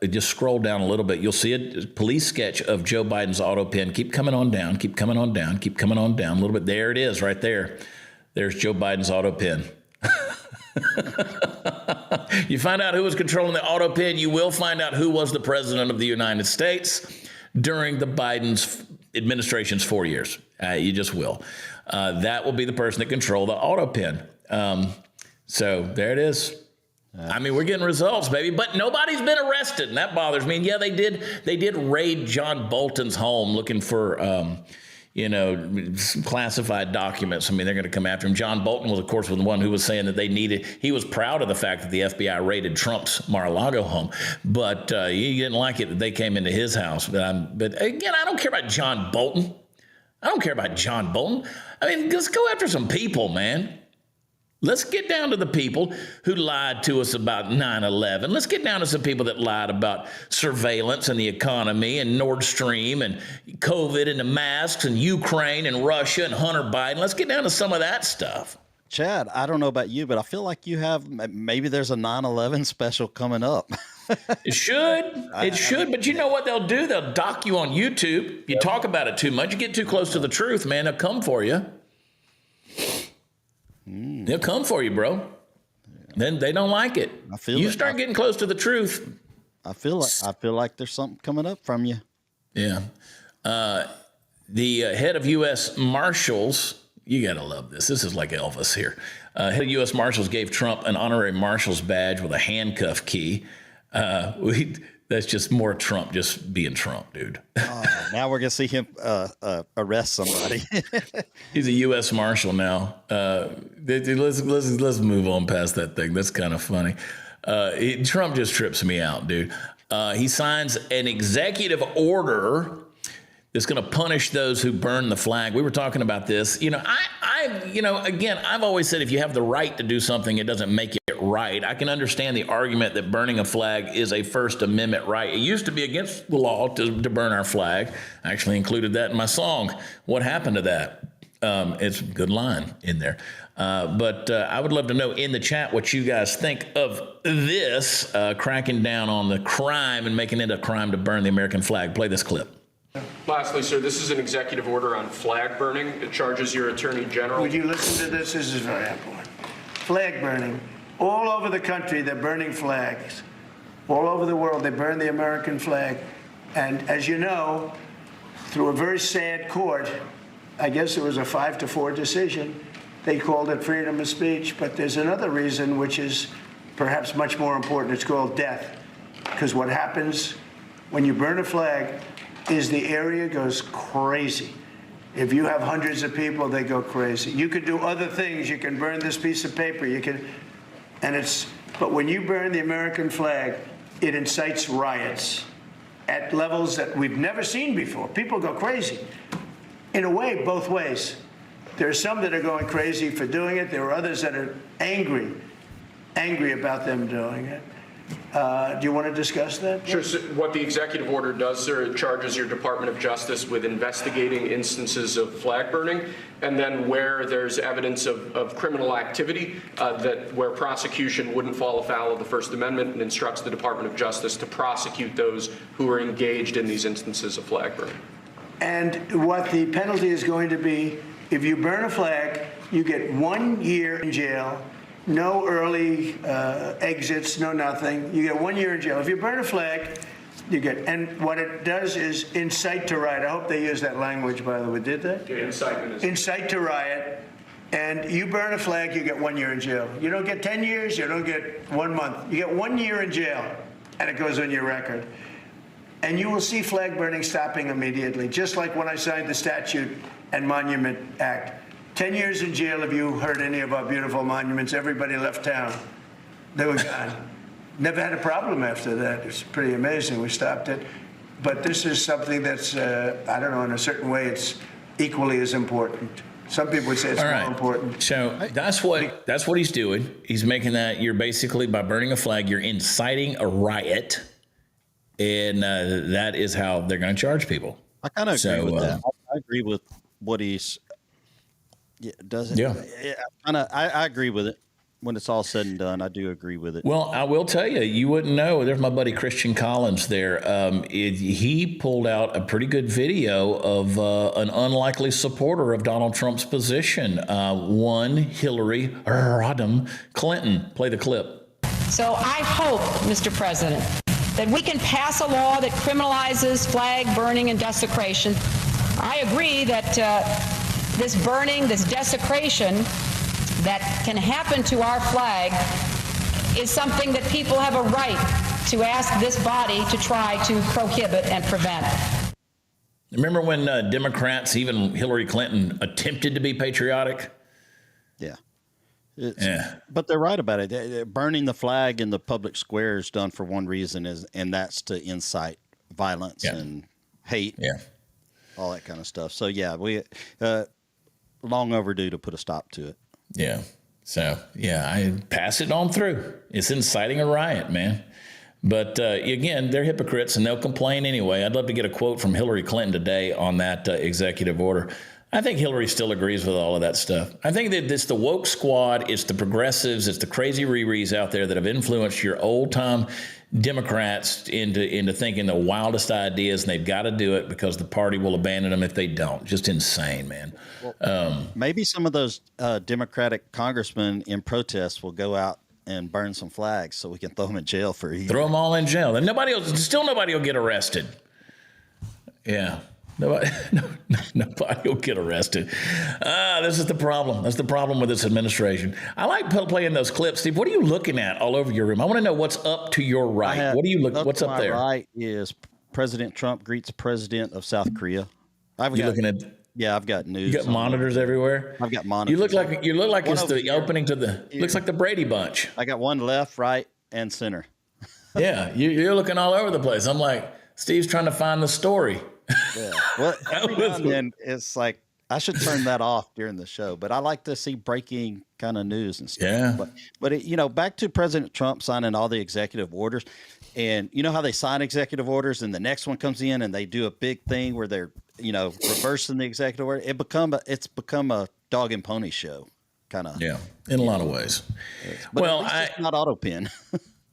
just scroll down a little bit. You'll see a police sketch of Joe Biden's autopen. Keep coming on down, keep coming on down, keep coming on down a little bit. There it is right there. There's Joe Biden's autopen. You find out who was controlling the autopen, you will find out who was the president of the United States during the Biden's administration's 4 years. You just will. That will be the person that controlled the autopen. So there it is. We're getting results, baby, but nobody's been arrested, and that bothers me. And yeah, they did raid John Bolton's home looking for classified documents. They're going to come after him. John Bolton was, of course, the one who was saying that he was proud of the fact that the FBI raided Trump's Mar-a-Lago home, but he didn't like it that they came into his house. But again, I don't care about John Bolton. Let's go after some people, man. Let's get down to the people who lied to us about 9/11. Let's get down to some people that lied about surveillance and the economy and Nord Stream and COVID and the masks and Ukraine and Russia and Hunter Biden. Let's get down to some of that stuff. Chad, I don't know about you, but I feel like maybe there's a 9/11 special coming up. It should. But you know what they'll do? They'll dock you on YouTube. You talk about it too much. You get too close to the truth, man. They'll come for you. They'll come for you, bro. Then they don't like it. You start getting close to the truth. I feel like there's something coming up from you. Yeah. The head of U.S. Marshals, you got to love this. This is like Elvis here. Head of U.S. Marshals gave Trump an honorary marshal's badge with a handcuff key. That's just more Trump just being Trump, dude. Now we're going to see him arrest somebody. He's a U.S. Marshal now. Let's move on past that thing. That's kind of funny. Trump just trips me out, dude. He signs an executive order that's going to punish those who burn the flag. We were talking about this. Again, I've always said if you have the right to do something, it doesn't make it right. I can understand the argument that burning a flag is a First Amendment right. It used to be against the law to burn our flag. I actually included that in my song. What happened to that? It's a good line in there. But I would love to know in the chat what you guys think of this, cracking down on the crime and making it a crime to burn the American flag. Play this clip. Lastly, sir, this is an executive order on flag burning. It charges your attorney general. Would you listen to this? This is very important. Flag burning. All over the country, they're burning flags. All over the world, they burn the American flag. And as you know, through a very sad court, I guess it was a 5-4 decision, they called it freedom of speech. But there's another reason, which is perhaps much more important. It's called death. Because what happens when you burn a flag is the area goes crazy. If you have hundreds of people, they go crazy. You could do other things. You can burn this piece of paper. But when you burn the American flag, it incites riots at levels that we've never seen before. People go crazy. In a way, both ways. There are some that are going crazy for doing it. There are others that are angry about them doing it. Do you want to discuss that? Sure. So what the executive order does, sir, it charges your Department of Justice with investigating instances of flag burning, and then where there's evidence of criminal activity, where prosecution wouldn't fall afoul of the First Amendment, and instructs the Department of Justice to prosecute those who are engaged in these instances of flag burning. And what the penalty is going to be, if you burn a flag, you get 1 year in jail. No early exits, no nothing. You get 1 year in jail. If you burn a flag, you get, and what it does is incite to riot. I hope they use that language, by the way. Did they? Yeah, incitement is. Incite to riot. And you burn a flag, you get 1 year in jail. You don't get 10 years, you don't get 1 month. You get 1 year in jail, and it goes on your record. And you will see flag burning stopping immediately, just like when I signed the Statute and Monument Act. 10 years in jail if you hurt any of our beautiful monuments. Everybody left town. They were gone. Never had a problem after that. It's pretty amazing. We stopped it. But this is something that's, I don't know, in a certain way, it's equally as important. Some people would say it's more important. So that's what he's doing. He's making that, you're basically, by burning a flag, you're inciting a riot. And that is how they're going to charge people. I kind of agree with that. I agree with what he's... Yeah, does it? Yeah. I agree with it. When it's all said and done, I do agree with it. Well, I will tell you, you wouldn't know. There's my buddy Christian Collins there. He pulled out a pretty good video of an unlikely supporter of Donald Trump's position, one Hillary Rodham Clinton. Play the clip. So I hope, Mr. President, that we can pass a law that criminalizes flag burning and desecration. I agree that this burning, this desecration that can happen to our flag is something that people have a right to ask this body to try to prohibit and prevent. Remember when Democrats, even Hillary Clinton, attempted to be patriotic? Yeah. But they're right about it. Burning the flag in the public square is done for one reason, and that's to incite violence and hate, all that kind of stuff. So, yeah, we long overdue to put a stop to it. Yeah. So, I pass it on through. It's inciting a riot, man. But, again, they're hypocrites, and they'll complain anyway. I'd love to get a quote from Hillary Clinton today on that executive order. I think Hillary still agrees with all of that stuff. I think that it's the woke squad, it's the progressives, it's the crazy Riris out there that have influenced your old-time Democrats into thinking the wildest ideas, and they've got to do it because the party will abandon them if they don't. Just insane, man. Well, maybe some of those Democratic congressmen in protest will go out and burn some flags so we can throw them in jail for a year. Throw them all in jail. And nobody will get arrested. Yeah. Nobody will get arrested. This is the problem. That's the problem with this administration. I like playing those clips. Steve, what are you looking at all over your room? I want to know what's up to your right. What do you look? What's up there? Right is President Trump greets president of South Korea. Looking at? Yeah, I've got news. You got monitors everywhere. I've got monitors. You look like it's the opening to the. Looks like the Brady Bunch. I got one left, right, and center. Yeah, you're looking all over the place. I'm like, Steve's trying to find the story. Yeah. Well, every now and then it's like I should turn that off during the show, but I like to see breaking kind of news and stuff. Yeah. But back to President Trump signing all the executive orders, and you know how they sign executive orders, and the next one comes in, and they do a big thing where they're reversing the executive order. It's become a dog and pony show, kind of. Yeah, in a lot of ways. But it's not autopen.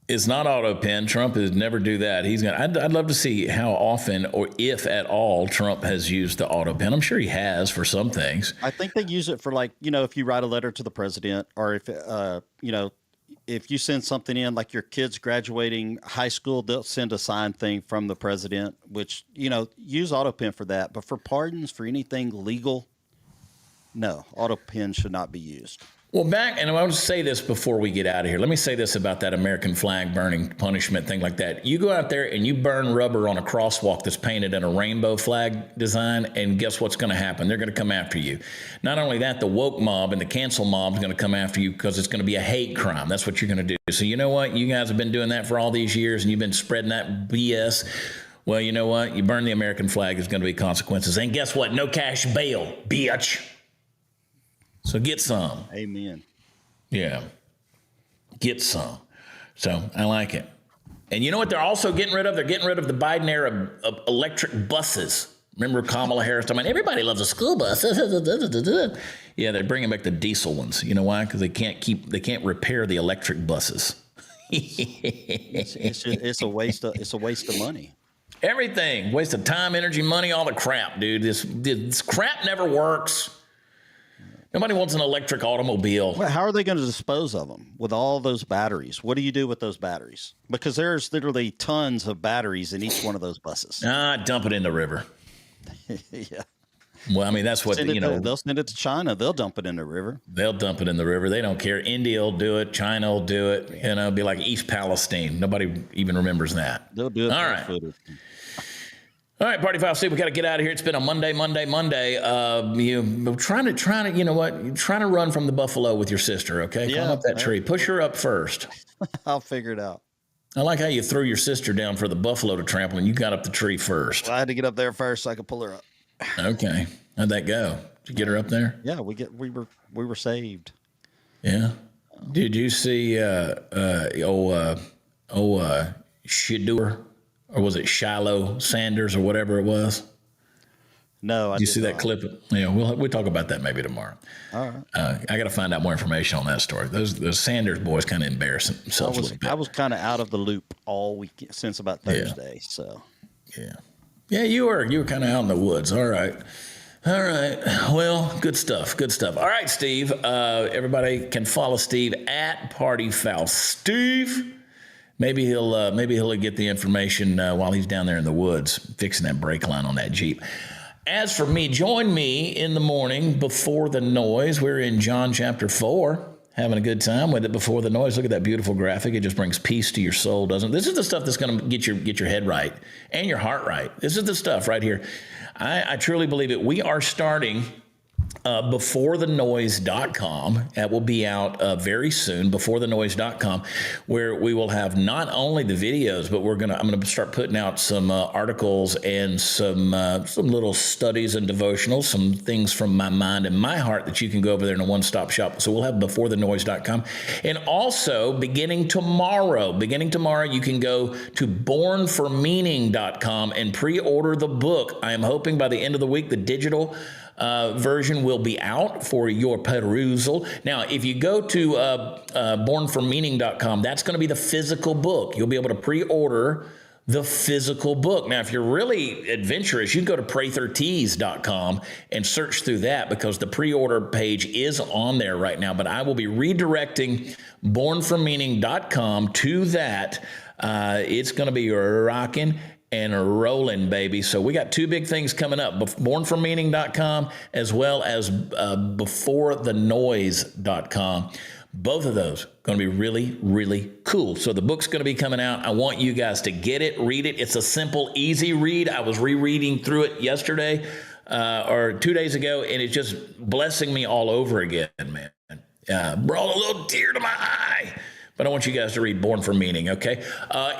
It's not autopen. Trump has never do that. I'd love to see how often or if at all Trump has used the autopen. I'm sure he has for some things. I think they use it for if you write a letter to the president, or if you send something in, like your kids graduating high school, they'll send a signed thing from the president, which, use autopen for that. But for pardons, for anything legal, no, autopen should not be used. Well, and I want to say this before we get out of here. Let me say this about that American flag burning punishment thing like that. You go out there and you burn rubber on a crosswalk that's painted in a rainbow flag design, and guess what's going to happen? They're going to come after you. Not only that, the woke mob and the cancel mob is going to come after you because it's going to be a hate crime. That's what you're going to do. So you know what? You guys have been doing that for all these years, and you've been spreading that BS. Well, you know what? You burn the American flag, there's going to be consequences. And guess what? No cash bail, bitch. So get some. Amen. Yeah. Get some. So I like it. And you know what they're also getting rid of? They're getting rid of the Biden era of electric buses. Remember Kamala Harris talking about everybody loves a school bus. Yeah, they're bringing back the diesel ones. You know why? Because they can't repair the electric buses. It's a waste of money. Everything. Waste of time, energy, money, all the crap, dude. This crap never works. Nobody wants an electric automobile. Well, how are they going to dispose of them with all those batteries? What do you do with those batteries? Because there's literally tons of batteries in each one of those buses. Dump it in the river. Yeah. Well, I mean, that's what, they'll send it to China. They'll dump it in the river. They'll dump it in the river. They don't care. India will do it. China will do it. It'll be like East Palestine. Nobody even remembers that. They'll do it. All right. All right, Party Foul Steve, we got to get out of here. It's been a Monday. You're trying to run from the buffalo with your sister, okay? Yeah, climb up that tree. Push her up first. I'll figure it out. I like how you threw your sister down for the buffalo to trample, and you got up the tree first. Well, I had to get up there first so I could pull her up. Okay. How'd that go? Did you get her up there? Yeah, we were saved. Yeah. Did you see Shador? Or was it Shiloh Sanders or whatever it was? No, Did you see that clip? Yeah, we'll talk about that maybe tomorrow. All right. I got to find out more information on that story. Those Sanders boys kind of embarrassing themselves a little bit. I was kind of out of the loop all week since about Thursday. Yeah. So. Yeah, you were kind of out in the woods. All right. Well, good stuff. All right, Steve. Everybody can follow Steve at Party Foul Steve. Maybe he'll get the information while he's down there in the woods fixing that brake line on that Jeep. As for me, join me in the morning before the noise. We're in John chapter 4, having a good time with it before the noise. Look at that beautiful graphic. It just brings peace to your soul, doesn't it? This is the stuff that's going to get your head right and your heart right. This is the stuff right here. I truly believe it. We are starting beforethenoise.com. That will be out very soon, beforethenoise.com, where we will have not only the videos, but I'm going to start putting out some articles and some little studies and devotionals, some things from my mind and my heart that you can go over there in a one-stop shop. So we'll have beforethenoise.com. And also, beginning tomorrow, you can go to bornformeaning.com and pre-order the book. I am hoping by the end of the week, the digital version will be out for your perusal. Now, if you go to bornformeaning.com, that's going to be the physical book. You'll be able to pre-order the physical book. Now, if you're really adventurous, you can go to prathertees.com and search through that because the pre-order page is on there right now. But I will be redirecting bornformeaning.com to that. It's going to be rocking and rolling, baby. So we got two big things coming up, bornformeaning.com as well as beforethenoise.com. Both of those going to be really, really cool. So the book's going to be coming out. I want you guys to get it, read it. It's a simple, easy read. I was rereading through it yesterday or 2 days ago, and it's just blessing me all over again, man. Brought a little tear to my eye. But I want you guys to read Born for Meaning, okay?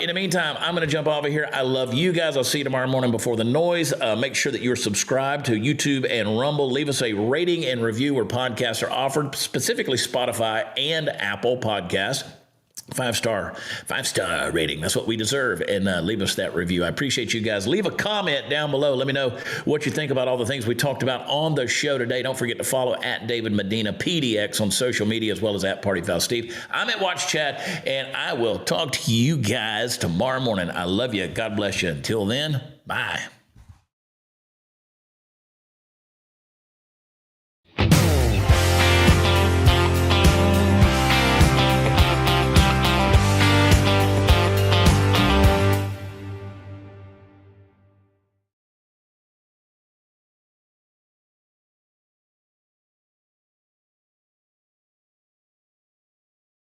In the meantime, I'm going to jump over here. I love you guys. I'll see you tomorrow morning before the noise. Make sure that you're subscribed to YouTube and Rumble. Leave us a rating and review where podcasts are offered, specifically Spotify and Apple Podcasts. Five-star rating. That's what we deserve. And leave us that review. I appreciate you guys. Leave a comment down below. Let me know what you think about all the things we talked about on the show today. Don't forget to follow at David Medina PDX on social media, as well as at Party Foul Steve. I'm at Watch Chad, and I will talk to you guys tomorrow morning. I love you. God bless you. Until then, bye.